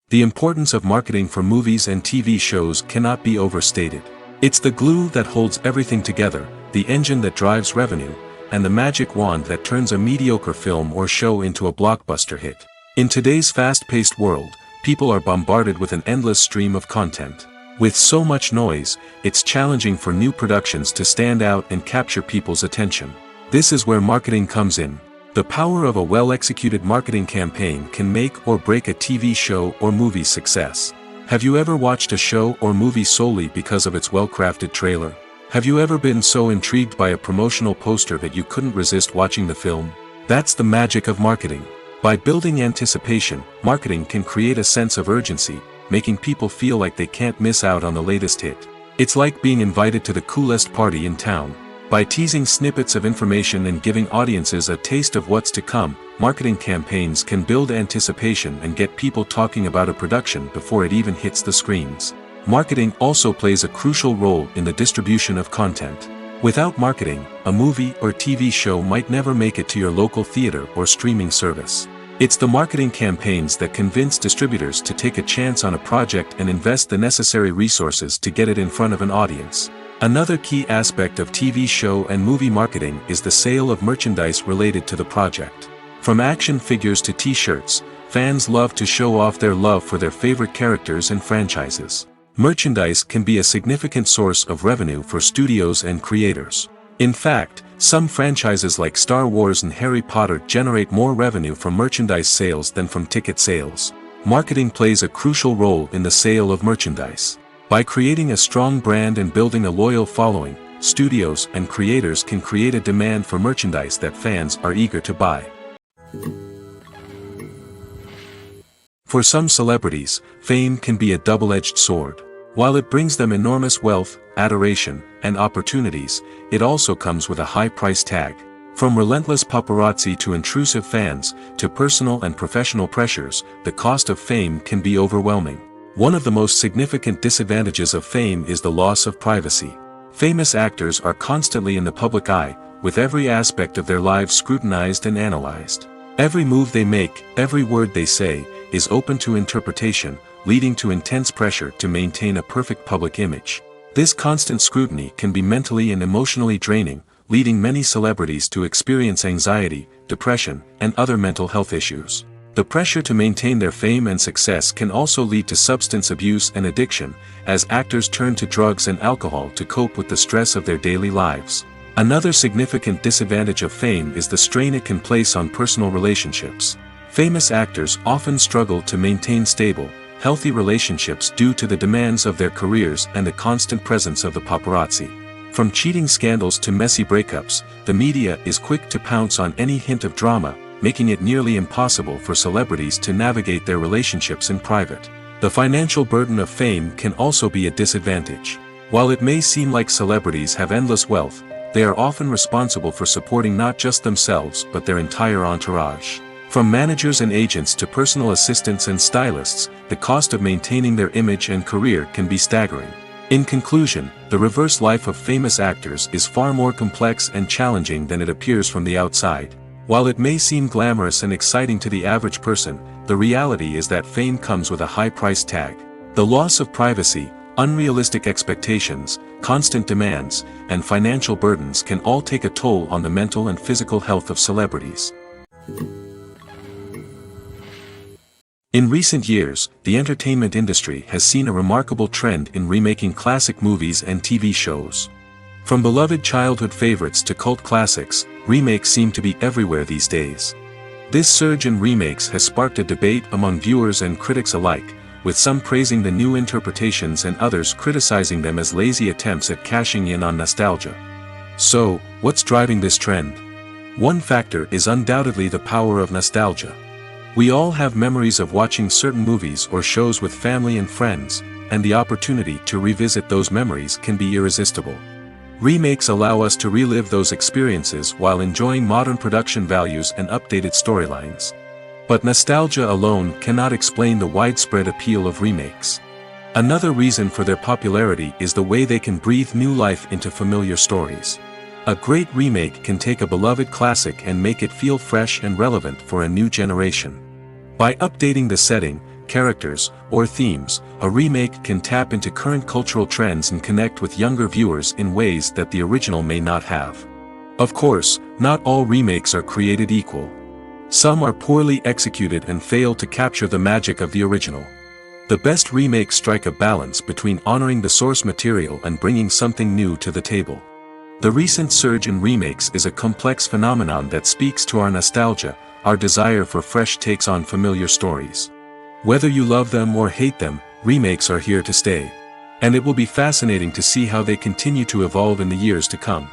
The importance of marketing for movies and TV shows cannot be overstated. It's the glue that holds everything together, the engine that drives revenue, and the magic wand that turns a mediocre film or show into a blockbuster hit. In today's fast-paced world, people are bombarded with an endless stream of content. With so much noise, it's challenging for new productions to stand out and capture people's attention. This is where marketing comes in. The power of a well-executed marketing campaign can make or break a TV show or movie's success. Have you ever watched a show or movie solely because of its well-crafted trailer? Have you ever been so intrigued by a promotional poster that you couldn't resist watching the film? That's the magic of marketing. By building anticipation, marketing can create a sense of urgency, making people feel like they can't miss out on the latest hit. It's like being invited to the coolest party in town. By teasing snippets of information and giving audiences a taste of what's to come, marketing campaigns can build anticipation and get people talking about a production before it even hits the screens. Marketing also plays a crucial role in the distribution of content. Without marketing, a movie or TV show might never make it to your local theater or streaming service. It's the marketing campaigns that convince distributors to take a chance on a project and invest the necessary resources to get it in front of an audience. Another key aspect of TV show and movie marketing is the sale of merchandise related to the project. From action figures to t-shirts, fans love to show off their love for their favorite characters and franchises. Merchandise can be a significant source of revenue for studios and creators. In fact, some franchises like Star Wars and Harry Potter generate more revenue from merchandise sales than from ticket sales. Marketing plays a crucial role in the sale of merchandise. By creating a strong brand and building a loyal following, studios and creators can create a demand for merchandise that fans are eager to buy. For some celebrities, fame can be a double-edged sword. While it brings them enormous wealth, adoration, and opportunities, it also comes with a high price tag. From relentless paparazzi to intrusive fans, to personal and professional pressures, the cost of fame can be overwhelming. One of the most significant disadvantages of fame is the loss of privacy. Famous actors are constantly in the public eye, with every aspect of their lives scrutinized and analyzed. Every move they make, every word they say, is open to interpretation, leading to intense pressure to maintain a perfect public image. This constant scrutiny can be mentally and emotionally draining, leading many celebrities to experience anxiety, depression, and other mental health issues. The pressure to maintain their fame and success can also lead to substance abuse and addiction, as actors turn to drugs and alcohol to cope with the stress of their daily lives. Another significant disadvantage of fame is the strain it can place on personal relationships. Famous actors often struggle to maintain stable, healthy relationships due to the demands of their careers and the constant presence of the paparazzi. From cheating scandals to messy breakups, the media is quick to pounce on any hint of drama, making it nearly impossible for celebrities to navigate their relationships in private. The financial burden of fame can also be a disadvantage. While it may seem like celebrities have endless wealth, they are often responsible for supporting not just themselves but their entire entourage. From managers and agents to personal assistants and stylists, the cost of maintaining their image and career can be staggering. In conclusion, the reverse life of famous actors is far more complex and challenging than it appears from the outside. While it may seem glamorous and exciting to the average person, the reality is that fame comes with a high price tag. The loss of privacy, unrealistic expectations, constant demands, and financial burdens can all take a toll on the mental and physical health of celebrities. In recent years, the entertainment industry has seen a remarkable trend in remaking classic movies and TV shows. From beloved childhood favorites to cult classics, remakes seem to be everywhere these days. This surge in remakes has sparked a debate among viewers and critics alike, with some praising the new interpretations and others criticizing them as lazy attempts at cashing in on nostalgia. So, what's driving this trend? One factor is undoubtedly the power of nostalgia. We all have memories of watching certain movies or shows with family and friends, and the opportunity to revisit those memories can be irresistible. Remakes allow us to relive those experiences while enjoying modern production values and updated storylines. But nostalgia alone cannot explain the widespread appeal of remakes. Another reason for their popularity is the way they can breathe new life into familiar stories. A great remake can take a beloved classic and make it feel fresh and relevant for a new generation. By updating the setting, characters, or themes, a remake can tap into current cultural trends and connect with younger viewers in ways that the original may not have. Of course, not all remakes are created equal. Some are poorly executed and fail to capture the magic of the original. The best remakes strike a balance between honoring the source material and bringing something new to the table. The recent surge in remakes is a complex phenomenon that speaks to our nostalgia, our desire for fresh takes on familiar stories. Whether you love them or hate them, remakes are here to stay. And it will be fascinating to see how they continue to evolve in the years to come.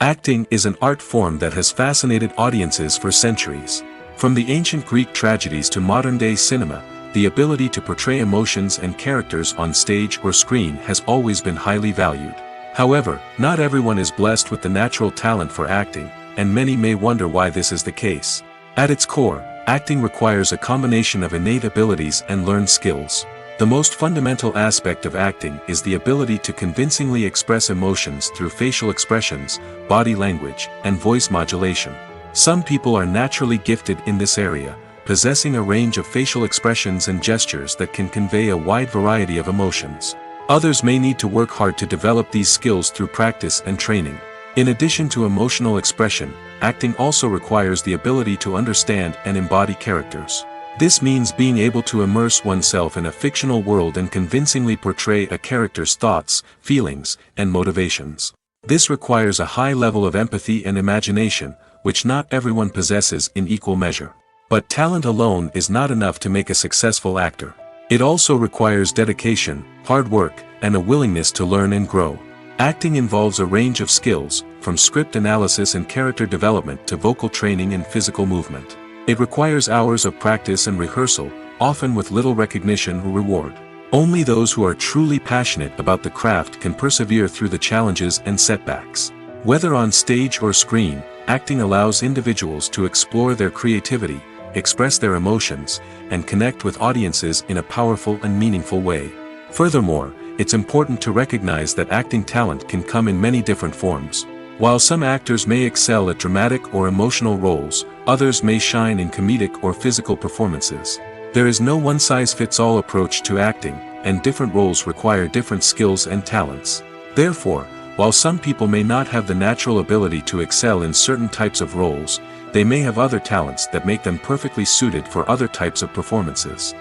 Acting is an art form that has fascinated audiences for centuries. From the ancient Greek tragedies to modern-day cinema, the ability to portray emotions and characters on stage or screen has always been highly valued. However, not everyone is blessed with the natural talent for acting, and many may wonder why this is the case. At its core, acting requires a combination of innate abilities and learned skills. The most fundamental aspect of acting is the ability to convincingly express emotions through facial expressions, body language, and voice modulation. Some people are naturally gifted in this area, possessing a range of facial expressions and gestures that can convey a wide variety of emotions. Others may need to work hard to develop these skills through practice and training. In addition to emotional expression, acting also requires the ability to understand and embody characters. This means being able to immerse oneself in a fictional world and convincingly portray a character's thoughts, feelings, and motivations. This requires a high level of empathy and imagination, which not everyone possesses in equal measure. But talent alone is not enough to make a successful actor. It also requires dedication, hard work, and a willingness to learn and grow. Acting involves a range of skills, from script analysis and character development to vocal training and physical movement. It requires hours of practice and rehearsal, often with little recognition or reward. Only those who are truly passionate about the craft can persevere through the challenges and setbacks. Whether on stage or screen, acting allows individuals to explore their creativity, express their emotions, and connect with audiences in a powerful and meaningful way. Furthermore, it's important to recognize that acting talent can come in many different forms. While some actors may excel at dramatic or emotional roles, others may shine in comedic or physical performances. There is no one-size-fits-all approach to acting, and different roles require different skills and talents. Therefore, while some people may not have the natural ability to excel in certain types of roles, they may have other talents that make them perfectly suited for other types of performances.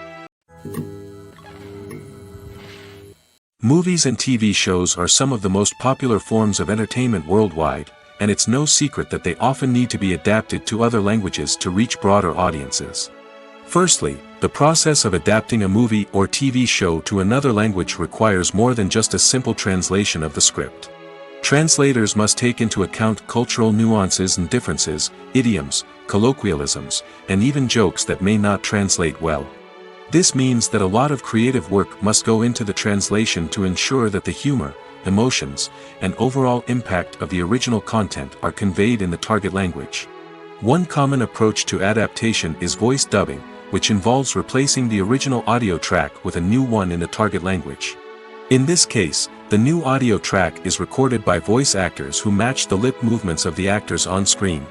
Movies and TV shows are some of the most popular forms of entertainment worldwide, and it's no secret that they often need to be adapted to other languages to reach broader audiences. Firstly, the process of adapting a movie or TV show to another language requires more than just a simple translation of the script. Translators must take into account cultural nuances and differences, idioms, colloquialisms, and even jokes that may not translate well. This means that a lot of creative work must go into the translation to ensure that the humor, emotions, and overall impact of the original content are conveyed in the target language. One common approach to adaptation is voice dubbing, which involves replacing the original audio track with a new one in the target language. In this case, the new audio track is recorded by voice actors who match the lip movements of the actors on screen.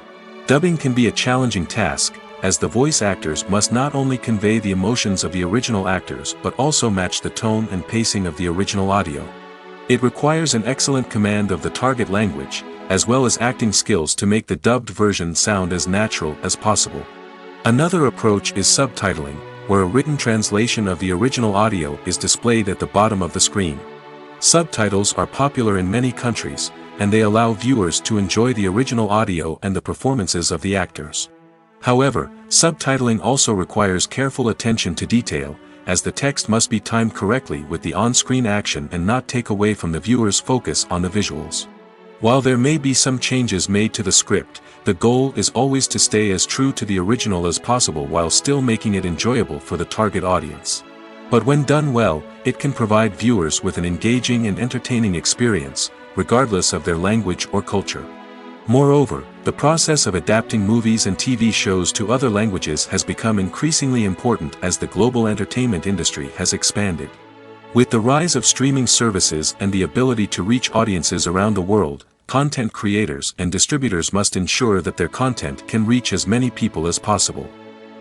Dubbing can be a challenging task, as the voice actors must not only convey the emotions of the original actors but also match the tone and pacing of the original audio. It requires an excellent command of the target language, as well as acting skills to make the dubbed version sound as natural as possible. Another approach is subtitling, where a written translation of the original audio is displayed at the bottom of the screen. Subtitles are popular in many countries, and they allow viewers to enjoy the original audio and the performances of the actors. However, subtitling also requires careful attention to detail, as the text must be timed correctly with the on-screen action and not take away from the viewer's focus on the visuals. While there may be some changes made to the script, the goal is always to stay as true to the original as possible while still making it enjoyable for the target audience. But when done well, it can provide viewers with an engaging and entertaining experience, regardless of their language or culture. Moreover, the process of adapting movies and TV shows to other languages has become increasingly important as the global entertainment industry has expanded. With the rise of streaming services and the ability to reach audiences around the world, content creators and distributors must ensure that their content can reach as many people as possible.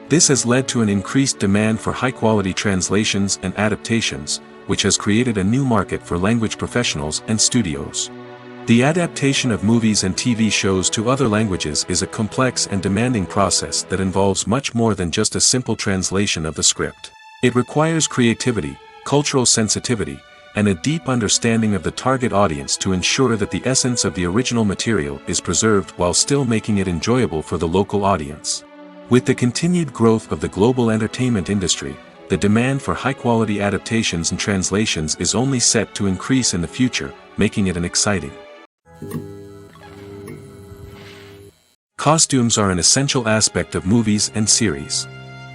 This has led to an increased demand for high-quality translations and adaptations, which has created a new market for language professionals and studios. The adaptation of movies and TV shows to other languages is a complex and demanding process that involves much more than just a simple translation of the script. It requires creativity, cultural sensitivity, and a deep understanding of the target audience to ensure that the essence of the original material is preserved while still making it enjoyable for the local audience. With the continued growth of the global entertainment industry, the demand for high-quality adaptations and translations is only set to increase in the future, making it an exciting. Costumes are an essential aspect of movies and series.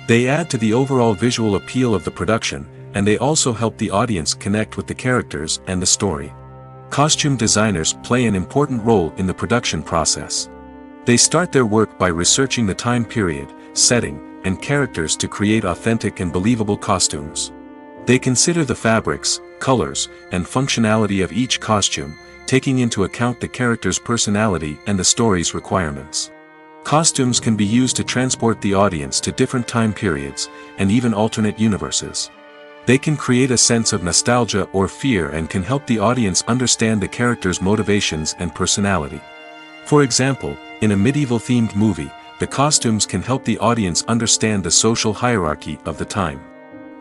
They add to the overall visual appeal of the production, and they also help the audience connect with the characters and the story. Costume designers play an important role in the production process. They start their work by researching the time period, setting, and characters to create authentic and believable costumes. They consider the fabrics, colors, and functionality of each costume, taking into account the character's personality and the story's requirements. Costumes can be used to transport the audience to different time periods, and even alternate universes. They can create a sense of nostalgia or fear and can help the audience understand the character's motivations and personality. For example, in a medieval-themed movie, the costumes can help the audience understand the social hierarchy of the time.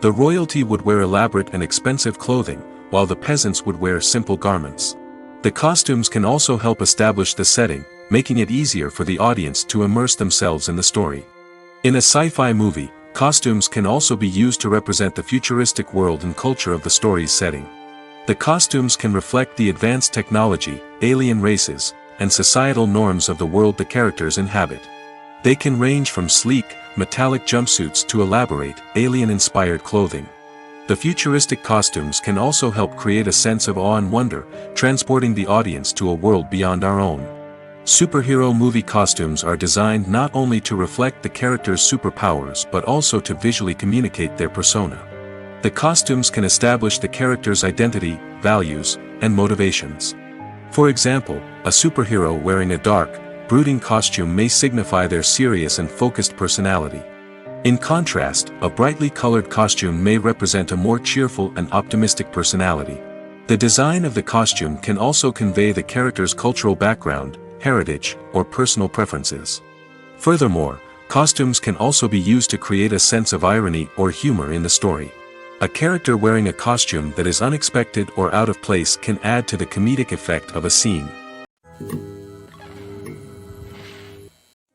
The royalty would wear elaborate and expensive clothing, while the peasants would wear simple garments. The costumes can also help establish the setting, making it easier for the audience to immerse themselves in the story. In a sci-fi movie, costumes can also be used to represent the futuristic world and culture of the story's setting. The costumes can reflect the advanced technology, alien races, and societal norms of the world the characters inhabit. They can range from sleek, metallic jumpsuits to elaborate, alien-inspired clothing. The futuristic costumes can also help create a sense of awe and wonder, transporting the audience to a world beyond our own. Superhero movie costumes are designed not only to reflect the character's superpowers but also to visually communicate their persona. The costumes can establish the character's identity, values, and motivations. For example, a superhero wearing a dark, brooding costume may signify their serious and focused personality. In contrast, a brightly colored costume may represent a more cheerful and optimistic personality. The design of the costume can also convey the character's cultural background, heritage, or personal preferences. Furthermore, costumes can also be used to create a sense of irony or humor in the story. A character wearing a costume that is unexpected or out of place can add to the comedic effect of a scene.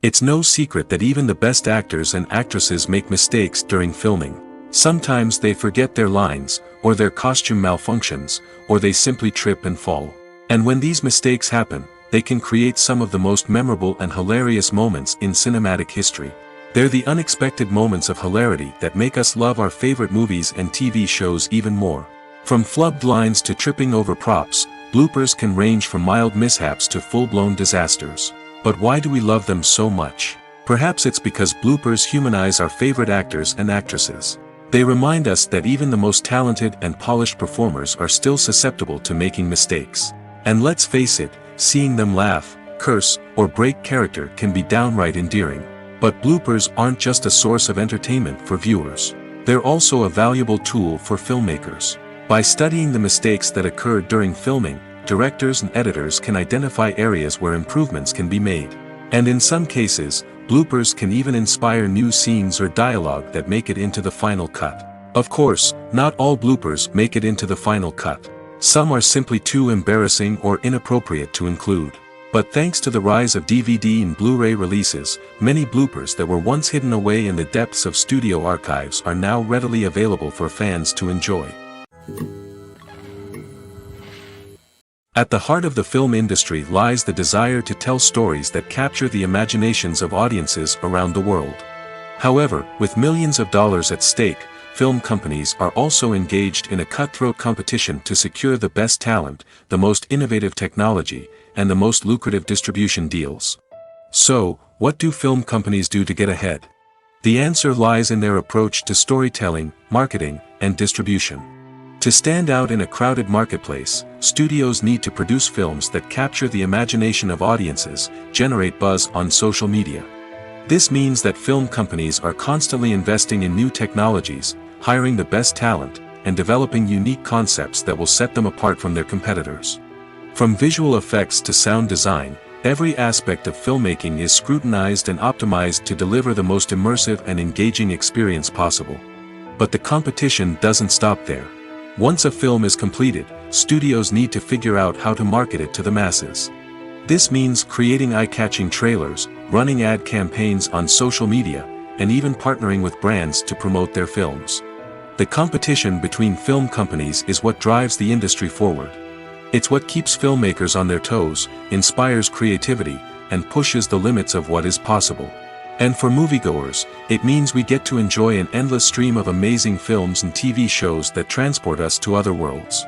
It's no secret that even the best actors and actresses make mistakes during filming. Sometimes they forget their lines, or their costume malfunctions, or they simply trip and fall. And when these mistakes happen, they can create some of the most memorable and hilarious moments in cinematic history. They're the unexpected moments of hilarity that make us love our favorite movies and TV shows even more. From flubbed lines to tripping over props, bloopers can range from mild mishaps to full-blown disasters. But why do we love them so much? Perhaps it's because bloopers humanize our favorite actors and actresses. They remind us that even the most talented and polished performers are still susceptible to making mistakes. And let's face it, seeing them laugh, curse, or break character can be downright endearing. But bloopers aren't just a source of entertainment for viewers. They're also a valuable tool for filmmakers. By studying the mistakes that occurred during filming, directors and editors can identify areas where improvements can be made. And in some cases, bloopers can even inspire new scenes or dialogue that make it into the final cut. Of course, not all bloopers make it into the final cut. Some are simply too embarrassing or inappropriate to include. But thanks to the rise of DVD and Blu-ray releases, many bloopers that were once hidden away in the depths of studio archives are now readily available for fans to enjoy. At the heart of the film industry lies the desire to tell stories that capture the imaginations of audiences around the world. However, with millions of dollars at stake, film companies are also engaged in a cutthroat competition to secure the best talent, the most innovative technology, and the most lucrative distribution deals. So, what do film companies do to get ahead? The answer lies in their approach to storytelling, marketing, and distribution. To stand out in a crowded marketplace, studios need to produce films that capture the imagination of audiences, generate buzz on social media. This means that film companies are constantly investing in new technologies, hiring the best talent, and developing unique concepts that will set them apart from their competitors. From visual effects to sound design, every aspect of filmmaking is scrutinized and optimized to deliver the most immersive and engaging experience possible. But the competition doesn't stop there. Once a film is completed, studios need to figure out how to market it to the masses. This means creating eye-catching trailers, running ad campaigns on social media, and even partnering with brands to promote their films. The competition between film companies is what drives the industry forward. It's what keeps filmmakers on their toes, inspires creativity, and pushes the limits of what is possible. And for moviegoers, it means we get to enjoy an endless stream of amazing films and TV shows that transport us to other worlds.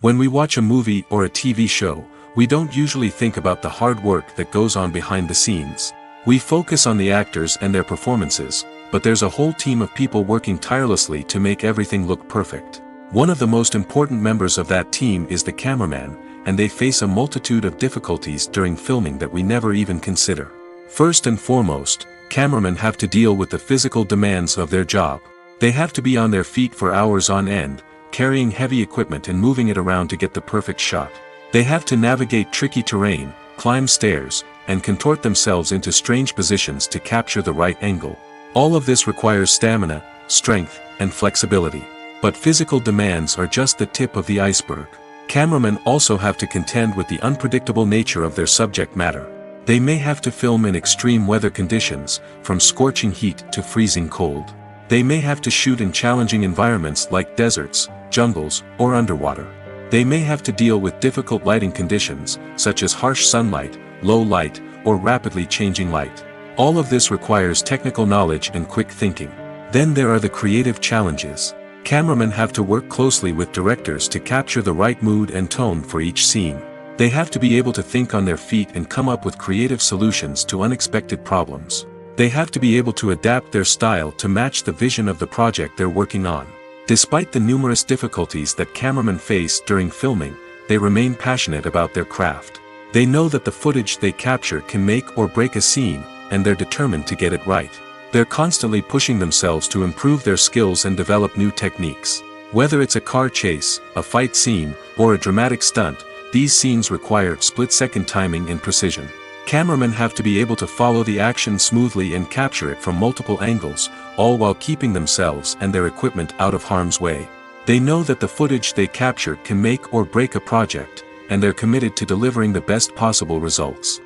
When we watch a movie or a TV show, we don't usually think about the hard work that goes on behind the scenes. We focus on the actors and their performances, but there's a whole team of people working tirelessly to make everything look perfect. One of the most important members of that team is the cameraman, and they face a multitude of difficulties during filming that we never even consider. First and foremost, cameramen have to deal with the physical demands of their job. They have to be on their feet for hours on end, carrying heavy equipment and moving it around to get the perfect shot. They have to navigate tricky terrain, climb stairs, and contort themselves into strange positions to capture the right angle. All of this requires stamina, strength, and flexibility. But physical demands are just the tip of the iceberg. Cameramen also have to contend with the unpredictable nature of their subject matter. They may have to film in extreme weather conditions, from scorching heat to freezing cold. They may have to shoot in challenging environments like deserts, jungles, or underwater. They may have to deal with difficult lighting conditions, such as harsh sunlight, low light, or rapidly changing light. All of this requires technical knowledge and quick thinking. Then there are the creative challenges. Cameramen have to work closely with directors to capture the right mood and tone for each scene. They have to be able to think on their feet and come up with creative solutions to unexpected problems. They have to be able to adapt their style to match the vision of the project they're working on. Despite the numerous difficulties that cameramen face during filming, they remain passionate about their craft. They know that the footage they capture can make or break a scene, and they're determined to get it right. They're constantly pushing themselves to improve their skills and develop new techniques. Whether it's a car chase, a fight scene, or a dramatic stunt, these scenes require split-second timing and precision. Cameramen have to be able to follow the action smoothly and capture it from multiple angles, all while keeping themselves and their equipment out of harm's way. They know that the footage they capture can make or break a project, and they're committed to delivering the best possible results.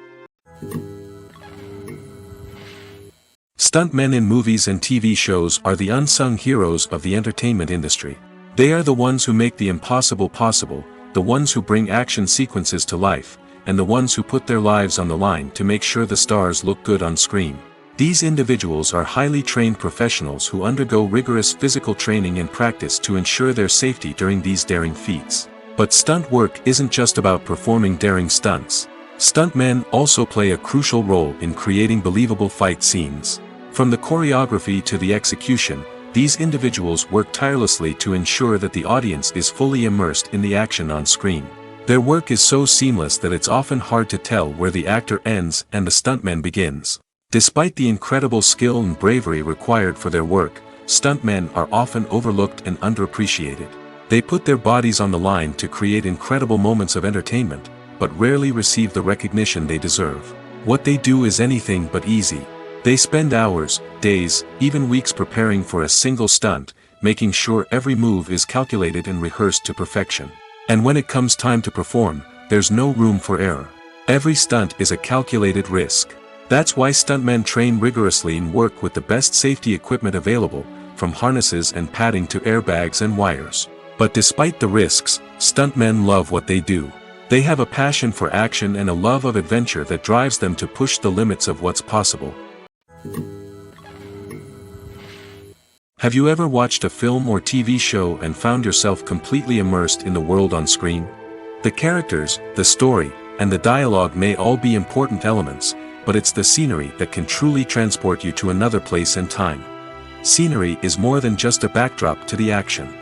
Stuntmen in movies and TV shows are the unsung heroes of the entertainment industry. They are the ones who make the impossible possible, the ones who bring action sequences to life, and the ones who put their lives on the line to make sure the stars look good on screen. These individuals are highly trained professionals who undergo rigorous physical training and practice to ensure their safety during these daring feats. But stunt work isn't just about performing daring stunts. Stuntmen also play a crucial role in creating believable fight scenes. From the choreography to the execution, these individuals work tirelessly to ensure that the audience is fully immersed in the action on screen. Their work is so seamless that it's often hard to tell where the actor ends and the stuntman begins. Despite the incredible skill and bravery required for their work, stuntmen are often overlooked and underappreciated. They put their bodies on the line to create incredible moments of entertainment, but rarely receive the recognition they deserve. What they do is anything but easy. They spend hours, days, even weeks preparing for a single stunt, making sure every move is calculated and rehearsed to perfection. And when it comes time to perform, there's no room for error. Every stunt is a calculated risk. That's why stuntmen train rigorously and work with the best safety equipment available, from harnesses and padding to airbags and wires. But despite the risks, stuntmen love what they do. They have a passion for action and a love of adventure that drives them to push the limits of what's possible. Have you ever watched a film or TV show and found yourself completely immersed in the world on screen? The characters, the story, and the dialogue may all be important elements, but it's the scenery that can truly transport you to another place and time. Scenery is more than just a backdrop to the action.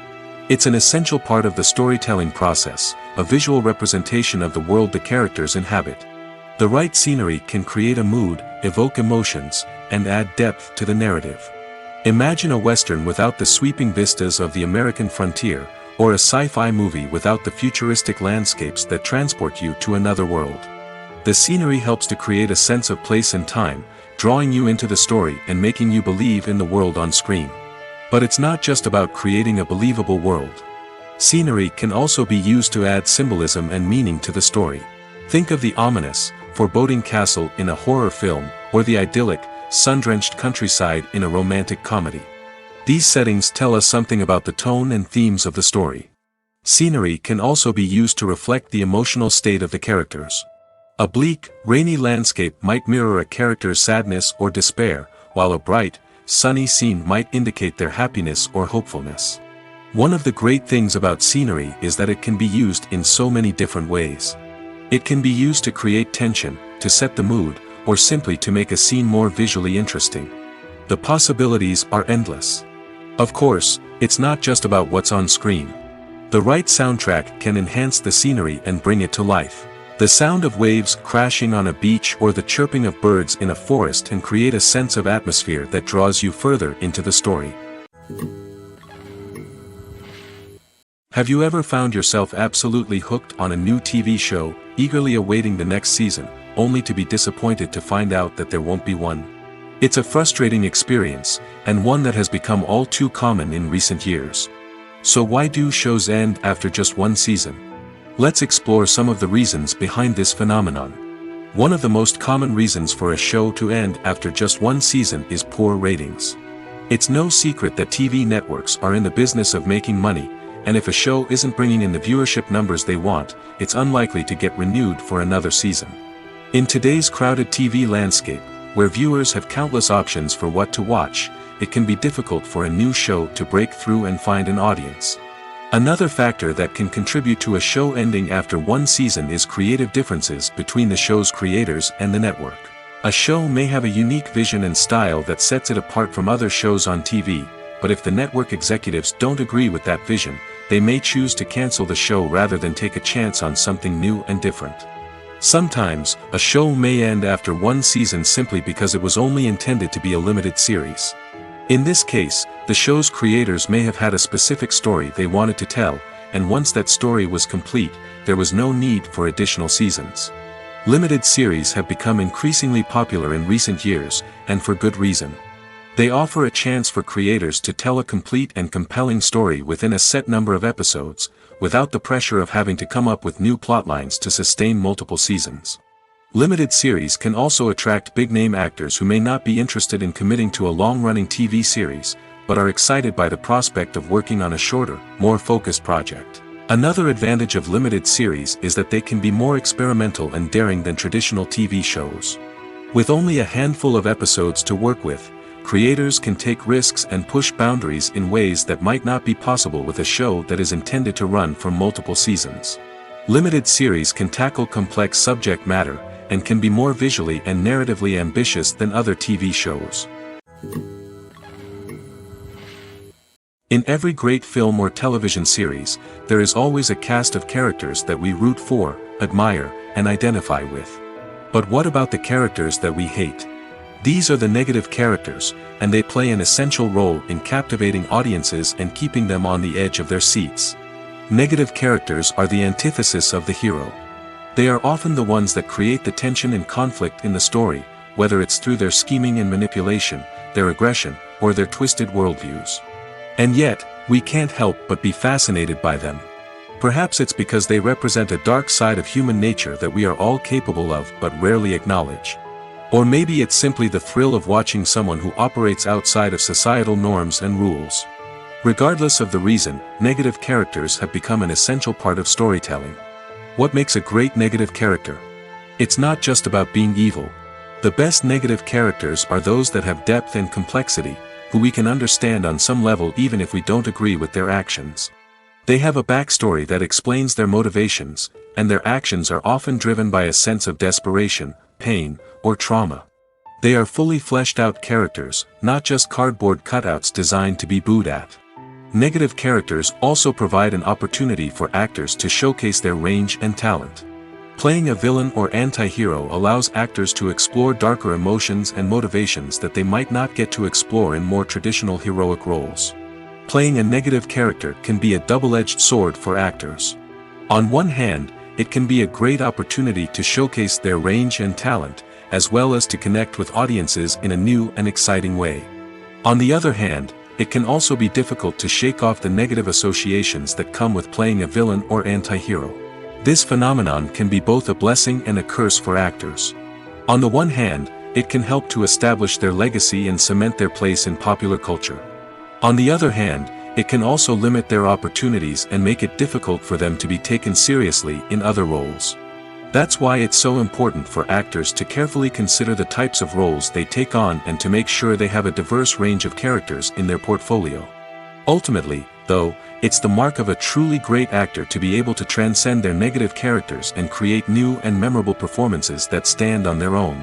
It's an essential part of the storytelling process, a visual representation of the world the characters inhabit. The right scenery can create a mood, evoke emotions, and add depth to the narrative. Imagine a Western without the sweeping vistas of the American frontier, or a sci-fi movie without the futuristic landscapes that transport you to another world. The scenery helps to create a sense of place and time, drawing you into the story and making you believe in the world on screen. But it's not just about creating a believable world. Scenery can also be used to add symbolism and meaning to the story. Think of the ominous, foreboding castle in a horror film, or the idyllic, sun-drenched countryside in a romantic comedy. These settings tell us something about the tone and themes of the story. Scenery can also be used to reflect the emotional state of the characters. A bleak, rainy landscape might mirror a character's sadness or despair, while a bright, sunny scene might indicate their happiness or hopefulness. One of the great things about scenery is that it can be used in so many different ways. It can be used to create tension, to set the mood, or simply to make a scene more visually interesting. The possibilities are endless. Of course, it's not just about what's on screen. The right soundtrack can enhance the scenery and bring it to life. The sound of waves crashing on a beach or the chirping of birds in a forest can create a sense of atmosphere that draws you further into the story. Have you ever found yourself absolutely hooked on a new TV show, eagerly awaiting the next season, only to be disappointed to find out that there won't be one? It's a frustrating experience, and one that has become all too common in recent years. So why do shows end after just one season? Let's explore some of the reasons behind this phenomenon. One of the most common reasons for a show to end after just one season is poor ratings. It's no secret that TV networks are in the business of making money, and if a show isn't bringing in the viewership numbers they want, it's unlikely to get renewed for another season. In today's crowded TV landscape, where viewers have countless options for what to watch, it can be difficult for a new show to break through and find an audience. Another factor that can contribute to a show ending after one season is creative differences between the show's creators and the network. A show may have a unique vision and style that sets it apart from other shows on TV, but if the network executives don't agree with that vision, they may choose to cancel the show rather than take a chance on something new and different. Sometimes, a show may end after one season simply because it was only intended to be a limited series. In this case, the show's creators may have had a specific story they wanted to tell, and once that story was complete, there was no need for additional seasons. Limited series have become increasingly popular in recent years, and for good reason. They offer a chance for creators to tell a complete and compelling story within a set number of episodes, without the pressure of having to come up with new plotlines to sustain multiple seasons. Limited series can also attract big-name actors who may not be interested in committing to a long-running TV series, but are excited by the prospect of working on a shorter, more focused project. Another advantage of limited series is that they can be more experimental and daring than traditional TV shows. With only a handful of episodes to work with, creators can take risks and push boundaries in ways that might not be possible with a show that is intended to run for multiple seasons. Limited series can tackle complex subject matter, and can be more visually and narratively ambitious than other TV shows. In every great film or television series, there is always a cast of characters that we root for, admire, and identify with. But what about the characters that we hate? These are the negative characters, and they play an essential role in captivating audiences and keeping them on the edge of their seats. Negative characters are the antithesis of the hero. They are often the ones that create the tension and conflict in the story, whether it's through their scheming and manipulation, their aggression, or their twisted worldviews. And yet, we can't help but be fascinated by them. Perhaps it's because they represent a dark side of human nature that we are all capable of but rarely acknowledge. Or maybe it's simply the thrill of watching someone who operates outside of societal norms and rules. Regardless of the reason, negative characters have become an essential part of storytelling. What makes a great negative character? It's not just about being evil. The best negative characters are those that have depth and complexity, who we can understand on some level even if we don't agree with their actions. They have a backstory that explains their motivations, and their actions are often driven by a sense of desperation, pain, or trauma. They are fully fleshed out characters, not just cardboard cutouts designed to be booed at. Negative characters also provide an opportunity for actors to showcase their range and talent. Playing a villain or anti-hero allows actors to explore darker emotions and motivations that they might not get to explore in more traditional heroic roles. Playing a negative character can be a double-edged sword for actors. On one hand, it can be a great opportunity to showcase their range and talent, as well as to connect with audiences in a new and exciting way. On the other hand, it can also be difficult to shake off the negative associations that come with playing a villain or anti-hero. This phenomenon can be both a blessing and a curse for actors. On the one hand, it can help to establish their legacy and cement their place in popular culture. On the other hand, it can also limit their opportunities and make it difficult for them to be taken seriously in other roles. That's why it's so important for actors to carefully consider the types of roles they take on and to make sure they have a diverse range of characters in their portfolio. Ultimately, though, it's the mark of a truly great actor to be able to transcend their negative characters and create new and memorable performances that stand on their own.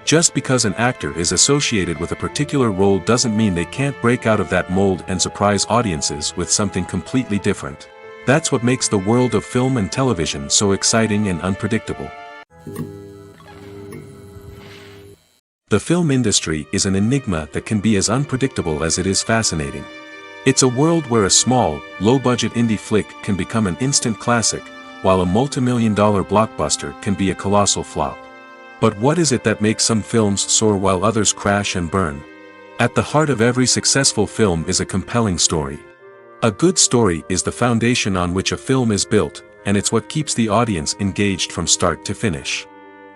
Just because an actor is associated with a particular role doesn't mean they can't break out of that mold and surprise audiences with something completely different. That's what makes the world of film and television so exciting and unpredictable. The film industry is an enigma that can be as unpredictable as it is fascinating. It's a world where a small, low-budget indie flick can become an instant classic, while a multi-million-dollar blockbuster can be a colossal flop. But what is it that makes some films soar while others crash and burn? At the heart of every successful film is a compelling story. A good story is the foundation on which a film is built, and it's what keeps the audience engaged from start to finish.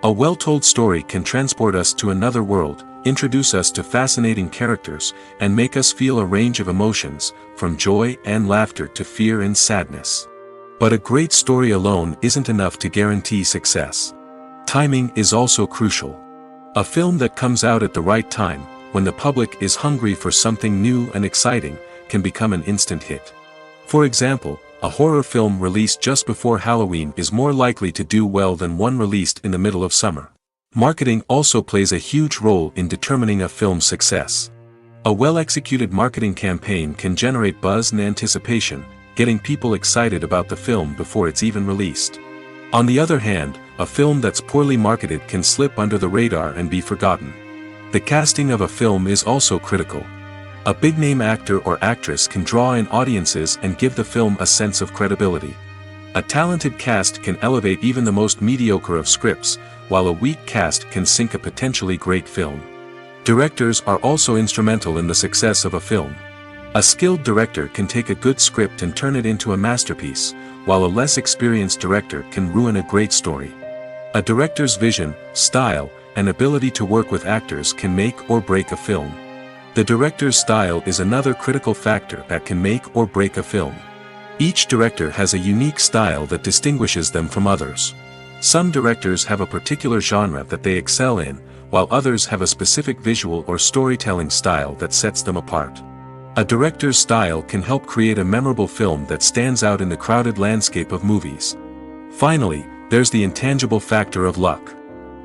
A well-told story can transport us to another world, introduce us to fascinating characters, and make us feel a range of emotions, from joy and laughter to fear and sadness. But a great story alone isn't enough to guarantee success. Timing is also crucial. A film that comes out at the right time, when the public is hungry for something new and exciting, can become an instant hit. For example, a horror film released just before Halloween is more likely to do well than one released in the middle of summer. Marketing also plays a huge role in determining a film's success. A well-executed marketing campaign can generate buzz and anticipation, getting people excited about the film before it's even released. On the other hand, a film that's poorly marketed can slip under the radar and be forgotten. The casting of a film is also critical. A big-name actor or actress can draw in audiences and give the film a sense of credibility. A talented cast can elevate even the most mediocre of scripts, while a weak cast can sink a potentially great film. Directors are also instrumental in the success of a film. A skilled director can take a good script and turn it into a masterpiece, while a less experienced director can ruin a great story. A director's vision, style, and ability to work with actors can make or break a film. The director's style is another critical factor that can make or break a film. Each director has a unique style that distinguishes them from others. Some directors have a particular genre that they excel in, while others have a specific visual or storytelling style that sets them apart. A director's style can help create a memorable film that stands out in the crowded landscape of movies. Finally, there's the intangible factor of luck.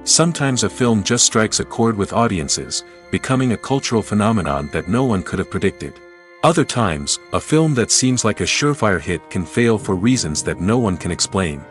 Sometimes a film just strikes a chord with audiences, becoming a cultural phenomenon that no one could have predicted. Other times, a film that seems like a surefire hit can fail for reasons that no one can explain.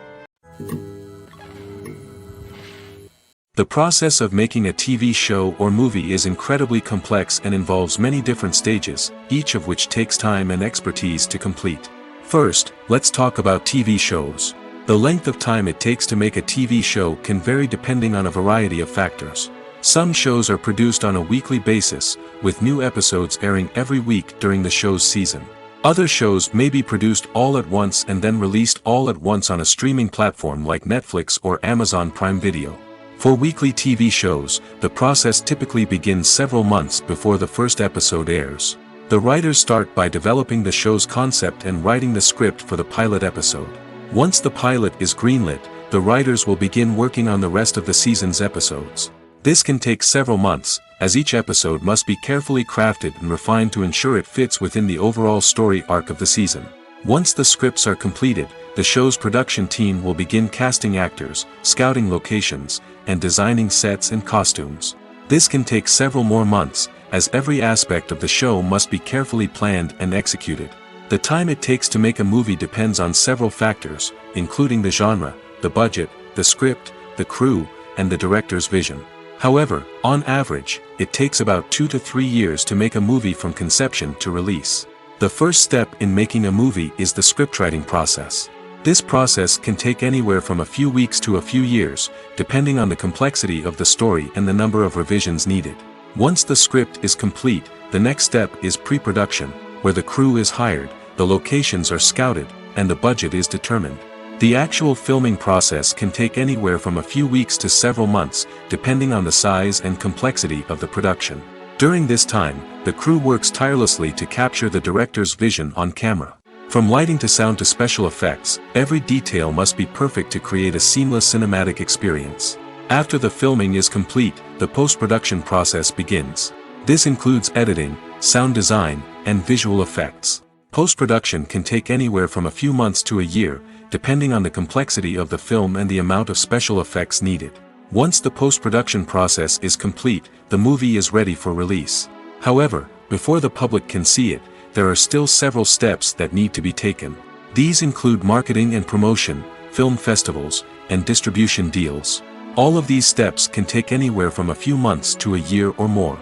The process of making a TV show or movie is incredibly complex and involves many different stages, each of which takes time and expertise to complete. First, let's talk about TV shows. The length of time it takes to make a TV show can vary depending on a variety of factors. Some shows are produced on a weekly basis, with new episodes airing every week during the show's season. Other shows may be produced all at once and then released all at once on a streaming platform like Netflix or Amazon Prime Video. For weekly TV shows, the process typically begins several months before the first episode airs. The writers start by developing the show's concept and writing the script for the pilot episode. Once the pilot is greenlit, the writers will begin working on the rest of the season's episodes. This can take several months, as each episode must be carefully crafted and refined to ensure it fits within the overall story arc of the season. Once the scripts are completed, the show's production team will begin casting actors, scouting locations, and designing sets and costumes. This can take several more months, as every aspect of the show must be carefully planned and executed. The time it takes to make a movie depends on several factors, including the genre, the budget, the script, the crew, and the director's vision. However, on average, it takes about 2 to 3 years to make a movie from conception to release. The first step in making a movie is the scriptwriting process. This process can take anywhere from a few weeks to a few years, depending on the complexity of the story and the number of revisions needed. Once the script is complete, the next step is pre-production, where the crew is hired, the locations are scouted, and the budget is determined. The actual filming process can take anywhere from a few weeks to several months, depending on the size and complexity of the production. During this time, the crew works tirelessly to capture the director's vision on camera. From lighting to sound to special effects, every detail must be perfect to create a seamless cinematic experience. After the filming is complete, the post-production process begins. This includes editing, sound design, and visual effects. Post-production can take anywhere from a few months to a year, depending on the complexity of the film and the amount of special effects needed. Once the post-production process is complete, the movie is ready for release. However, before the public can see it, there are still several steps that need to be taken. These include marketing and promotion, film festivals, and distribution deals. All of these steps can take anywhere from a few months to a year or more.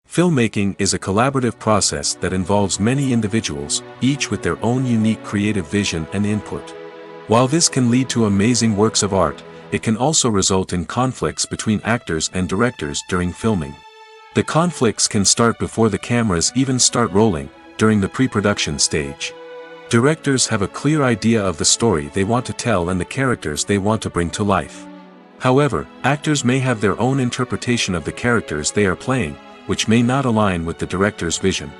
Filmmaking is a collaborative process that involves many individuals, each with their own unique creative vision and input. While this can lead to amazing works of art, it can also result in conflicts between actors and directors during filming. The conflicts can start before the cameras even start rolling, during the pre-production stage. Directors have a clear idea of the story they want to tell and the characters they want to bring to life. However, actors may have their own interpretation of the characters they are playing, which may not align with the director's vision.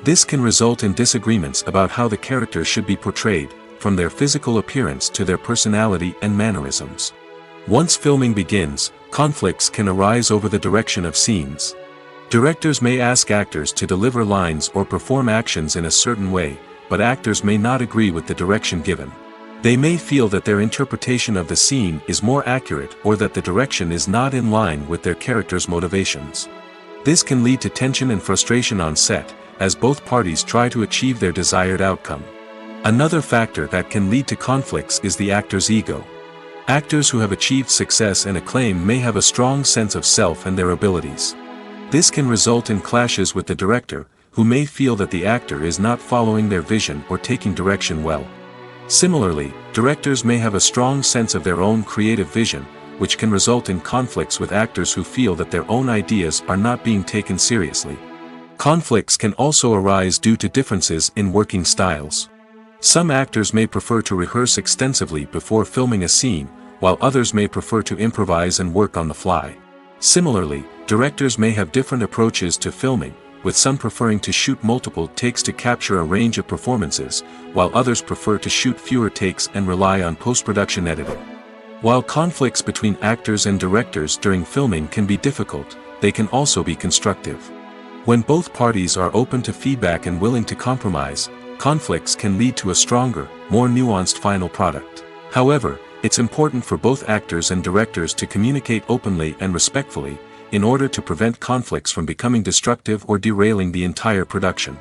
This can result in disagreements about how the characters should be portrayed, from their physical appearance to their personality and mannerisms. Once filming begins, conflicts can arise over the direction of scenes. Directors may ask actors to deliver lines or perform actions in a certain way, but actors may not agree with the direction given. They may feel that their interpretation of the scene is more accurate or that the direction is not in line with their character's motivations. This can lead to tension and frustration on set, as both parties try to achieve their desired outcome. Another factor that can lead to conflicts is the actor's ego. Actors who have achieved success and acclaim may have a strong sense of self and their abilities. This can result in clashes with the director, who may feel that the actor is not following their vision or taking direction well. Similarly, directors may have a strong sense of their own creative vision, which can result in conflicts with actors who feel that their own ideas are not being taken seriously. Conflicts can also arise due to differences in working styles. Some actors may prefer to rehearse extensively before filming a scene, while others may prefer to improvise and work on the fly. Similarly, directors may have different approaches to filming, with some preferring to shoot multiple takes to capture a range of performances, while others prefer to shoot fewer takes and rely on post-production editing. While conflicts between actors and directors during filming can be difficult, they can also be constructive. When both parties are open to feedback and willing to compromise, conflicts can lead to a stronger, more nuanced final product. However, it's important for both actors and directors to communicate openly and respectfully, in order to prevent conflicts from becoming destructive or derailing the entire production.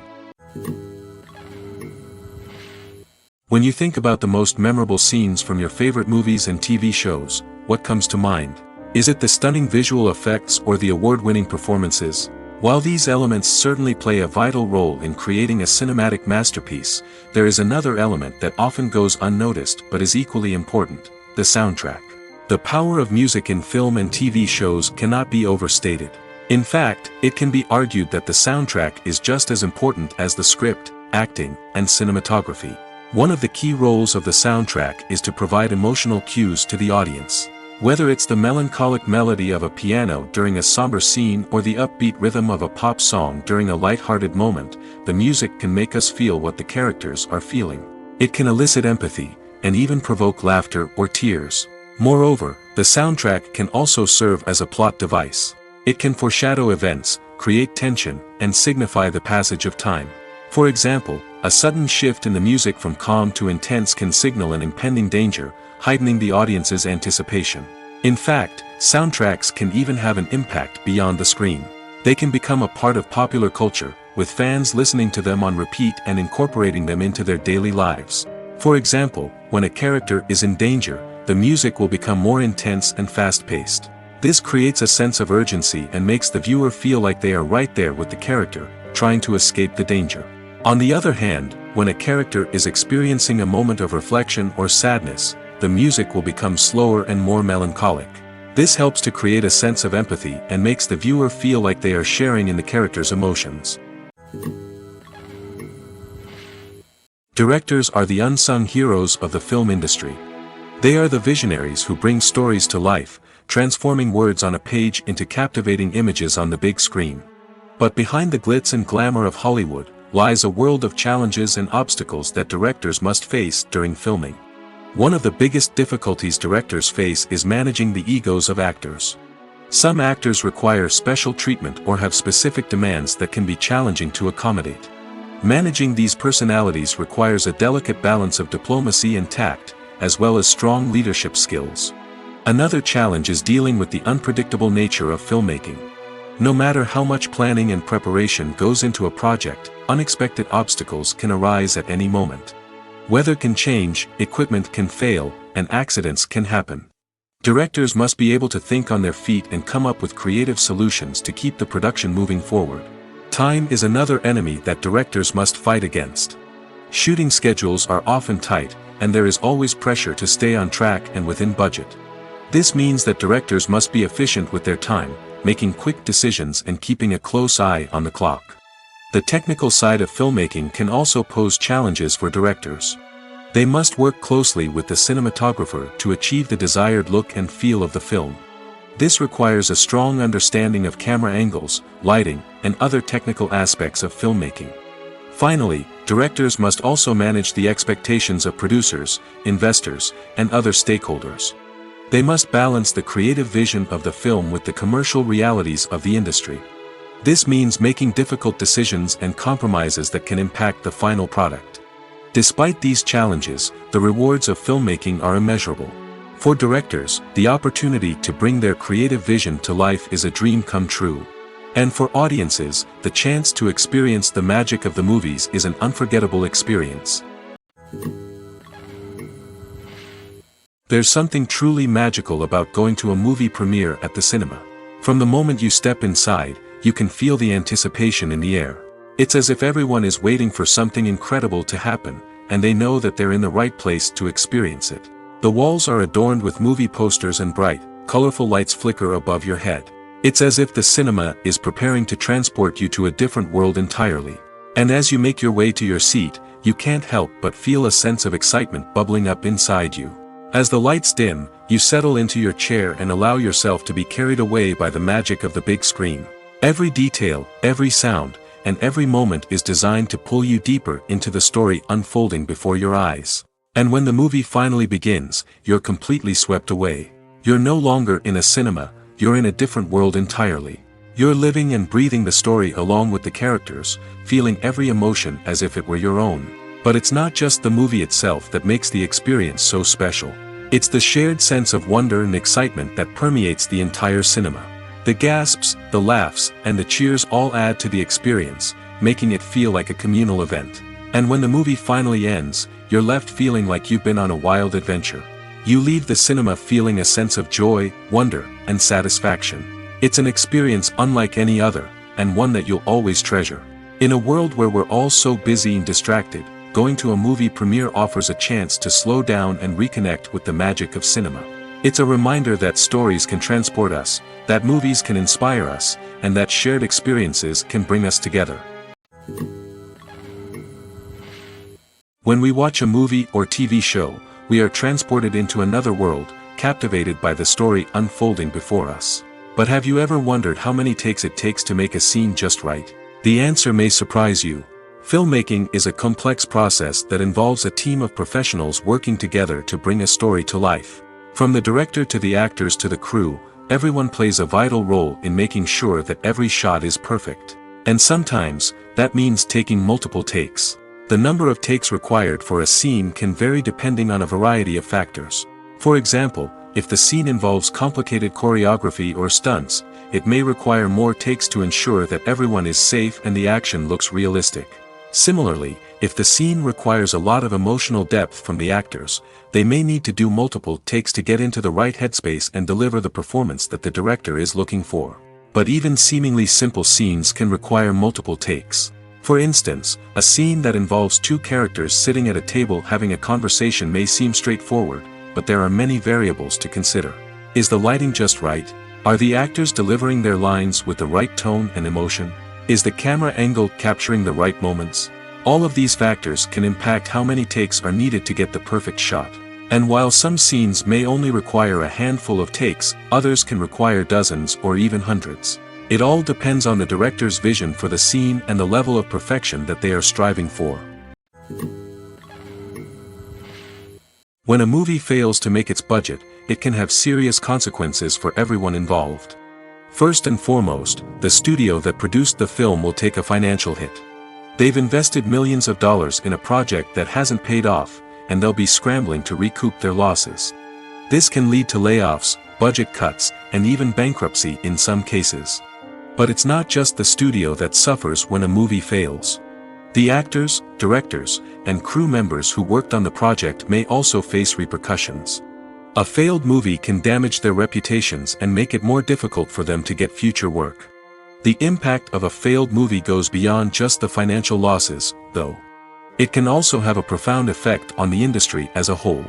When you think about the most memorable scenes from your favorite movies and TV shows, what comes to mind? Is it the stunning visual effects or the award-winning performances? While these elements certainly play a vital role in creating a cinematic masterpiece, there is another element that often goes unnoticed but is equally important: the soundtrack. The power of music in film and TV shows cannot be overstated. In fact, it can be argued that the soundtrack is just as important as the script, acting, and cinematography. One of the key roles of the soundtrack is to provide emotional cues to the audience. Whether it's the melancholic melody of a piano during a somber scene or the upbeat rhythm of a pop song during a light-hearted moment, the music can make us feel what the characters are feeling. It can elicit empathy, and even provoke laughter or tears. Moreover, the soundtrack can also serve as a plot device. It can foreshadow events, create tension, and signify the passage of time. For example, a sudden shift in the music from calm to intense can signal an impending danger, heightening the audience's anticipation. In fact, soundtracks can even have an impact beyond the screen. They can become a part of popular culture, with fans listening to them on repeat and incorporating them into their daily lives. For example, when a character is in danger, the music will become more intense and fast-paced. This creates a sense of urgency and makes the viewer feel like they are right there with the character, trying to escape the danger. On the other hand, when a character is experiencing a moment of reflection or sadness, the music will become slower and more melancholic. This helps to create a sense of empathy and makes the viewer feel like they are sharing in the character's emotions. Directors are the unsung heroes of the film industry. They are the visionaries who bring stories to life, transforming words on a page into captivating images on the big screen. But behind the glitz and glamour of Hollywood lies a world of challenges and obstacles that directors must face during filming. One of the biggest difficulties directors face is managing the egos of actors. Some actors require special treatment or have specific demands that can be challenging to accommodate. Managing these personalities requires a delicate balance of diplomacy and tact, as well as strong leadership skills. Another challenge is dealing with the unpredictable nature of filmmaking. No matter how much planning and preparation goes into a project, unexpected obstacles can arise at any moment. Weather can change, equipment can fail, and accidents can happen. Directors must be able to think on their feet and come up with creative solutions to keep the production moving forward. Time is another enemy that directors must fight against. Shooting schedules are often tight, and there is always pressure to stay on track and within budget. This means that directors must be efficient with their time, making quick decisions and keeping a close eye on the clock. The technical side of filmmaking can also pose challenges for directors. They must work closely with the cinematographer to achieve the desired look and feel of the film. This requires a strong understanding of camera angles, lighting, and other technical aspects of filmmaking. Finally, directors must also manage the expectations of producers, investors, and other stakeholders. They must balance the creative vision of the film with the commercial realities of the industry. This means making difficult decisions and compromises that can impact the final product. Despite these challenges, the rewards of filmmaking are immeasurable. For directors, the opportunity to bring their creative vision to life is a dream come true. And for audiences, the chance to experience the magic of the movies is an unforgettable experience. There's something truly magical about going to a movie premiere at the cinema. From the moment you step inside, you can feel the anticipation in the air. It's as if everyone is waiting for something incredible to happen, and they know that they're in the right place to experience it. The walls are adorned with movie posters and bright, colorful lights flicker above your head. It's as if the cinema is preparing to transport you to a different world entirely. And as you make your way to your seat, you can't help but feel a sense of excitement bubbling up inside you. As the lights dim, you settle into your chair and allow yourself to be carried away by the magic of the big screen. Every detail, every sound, and every moment is designed to pull you deeper into the story unfolding before your eyes. And when the movie finally begins, you're completely swept away. You're no longer in a cinema, you're in a different world entirely. You're living and breathing the story along with the characters, feeling every emotion as if it were your own. But it's not just the movie itself that makes the experience so special. It's the shared sense of wonder and excitement that permeates the entire cinema. The gasps, the laughs, and the cheers all add to the experience, making it feel like a communal event. And when the movie finally ends, you're left feeling like you've been on a wild adventure. You leave the cinema feeling a sense of joy, wonder, and satisfaction. It's an experience unlike any other, and one that you'll always treasure. In a world where we're all so busy and distracted, going to a movie premiere offers a chance to slow down and reconnect with the magic of cinema. It's a reminder that stories can transport us, that movies can inspire us, and that shared experiences can bring us together. When we watch a movie or TV show, we are transported into another world, captivated by the story unfolding before us. But have you ever wondered how many takes it takes to make a scene just right? The answer may surprise you. Filmmaking is a complex process that involves a team of professionals working together to bring a story to life. From the director to the actors to the crew, everyone plays a vital role in making sure that every shot is perfect. And sometimes, that means taking multiple takes. The number of takes required for a scene can vary depending on a variety of factors. For example, if the scene involves complicated choreography or stunts, it may require more takes to ensure that everyone is safe and the action looks realistic. Similarly, if the scene requires a lot of emotional depth from the actors, they may need to do multiple takes to get into the right headspace and deliver the performance that the director is looking for. But even seemingly simple scenes can require multiple takes. For instance, a scene that involves two characters sitting at a table having a conversation may seem straightforward, but there are many variables to consider. Is the lighting just right? Are the actors delivering their lines with the right tone and emotion? Is the camera angle capturing the right moments? All of these factors can impact how many takes are needed to get the perfect shot. And while some scenes may only require a handful of takes, others can require dozens or even hundreds. It all depends on the director's vision for the scene and the level of perfection that they are striving for. When a movie fails to make its budget, it can have serious consequences for everyone involved. First and foremost, the studio that produced the film will take a financial hit. They've invested millions of dollars in a project that hasn't paid off, and they'll be scrambling to recoup their losses. This can lead to layoffs, budget cuts, and even bankruptcy in some cases. But it's not just the studio that suffers when a movie fails. The actors, directors, and crew members who worked on the project may also face repercussions. A failed movie can damage their reputations and make it more difficult for them to get future work. The impact of a failed movie goes beyond just the financial losses, though. It can also have a profound effect on the industry as a whole.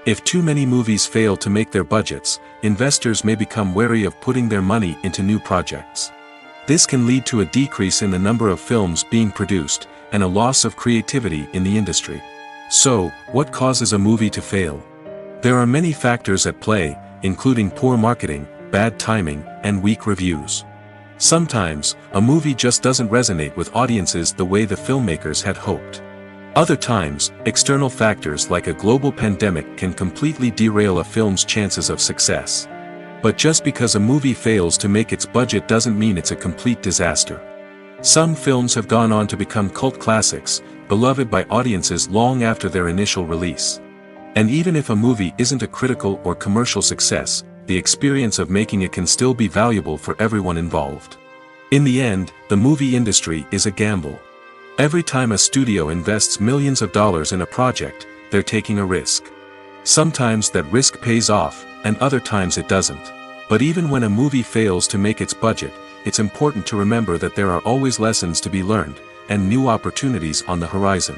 If too many movies fail to make their budgets, investors may become wary of putting their money into new projects. This can lead to a decrease in the number of films being produced, and a loss of creativity in the industry. So, what causes a movie to fail? There are many factors at play, including poor marketing, bad timing, and weak reviews. Sometimes, a movie just doesn't resonate with audiences the way the filmmakers had hoped. Other times, external factors like a global pandemic can completely derail a film's chances of success. But just because a movie fails to make its budget doesn't mean it's a complete disaster. Some films have gone on to become cult classics, beloved by audiences long after their initial release. And even if a movie isn't a critical or commercial success, the experience of making it can still be valuable for everyone involved. In the end, the movie industry is a gamble. Every time a studio invests millions of dollars in a project, they're taking a risk. Sometimes that risk pays off, and other times it doesn't. But even when a movie fails to make its budget, it's important to remember that there are always lessons to be learned, and new opportunities on the horizon.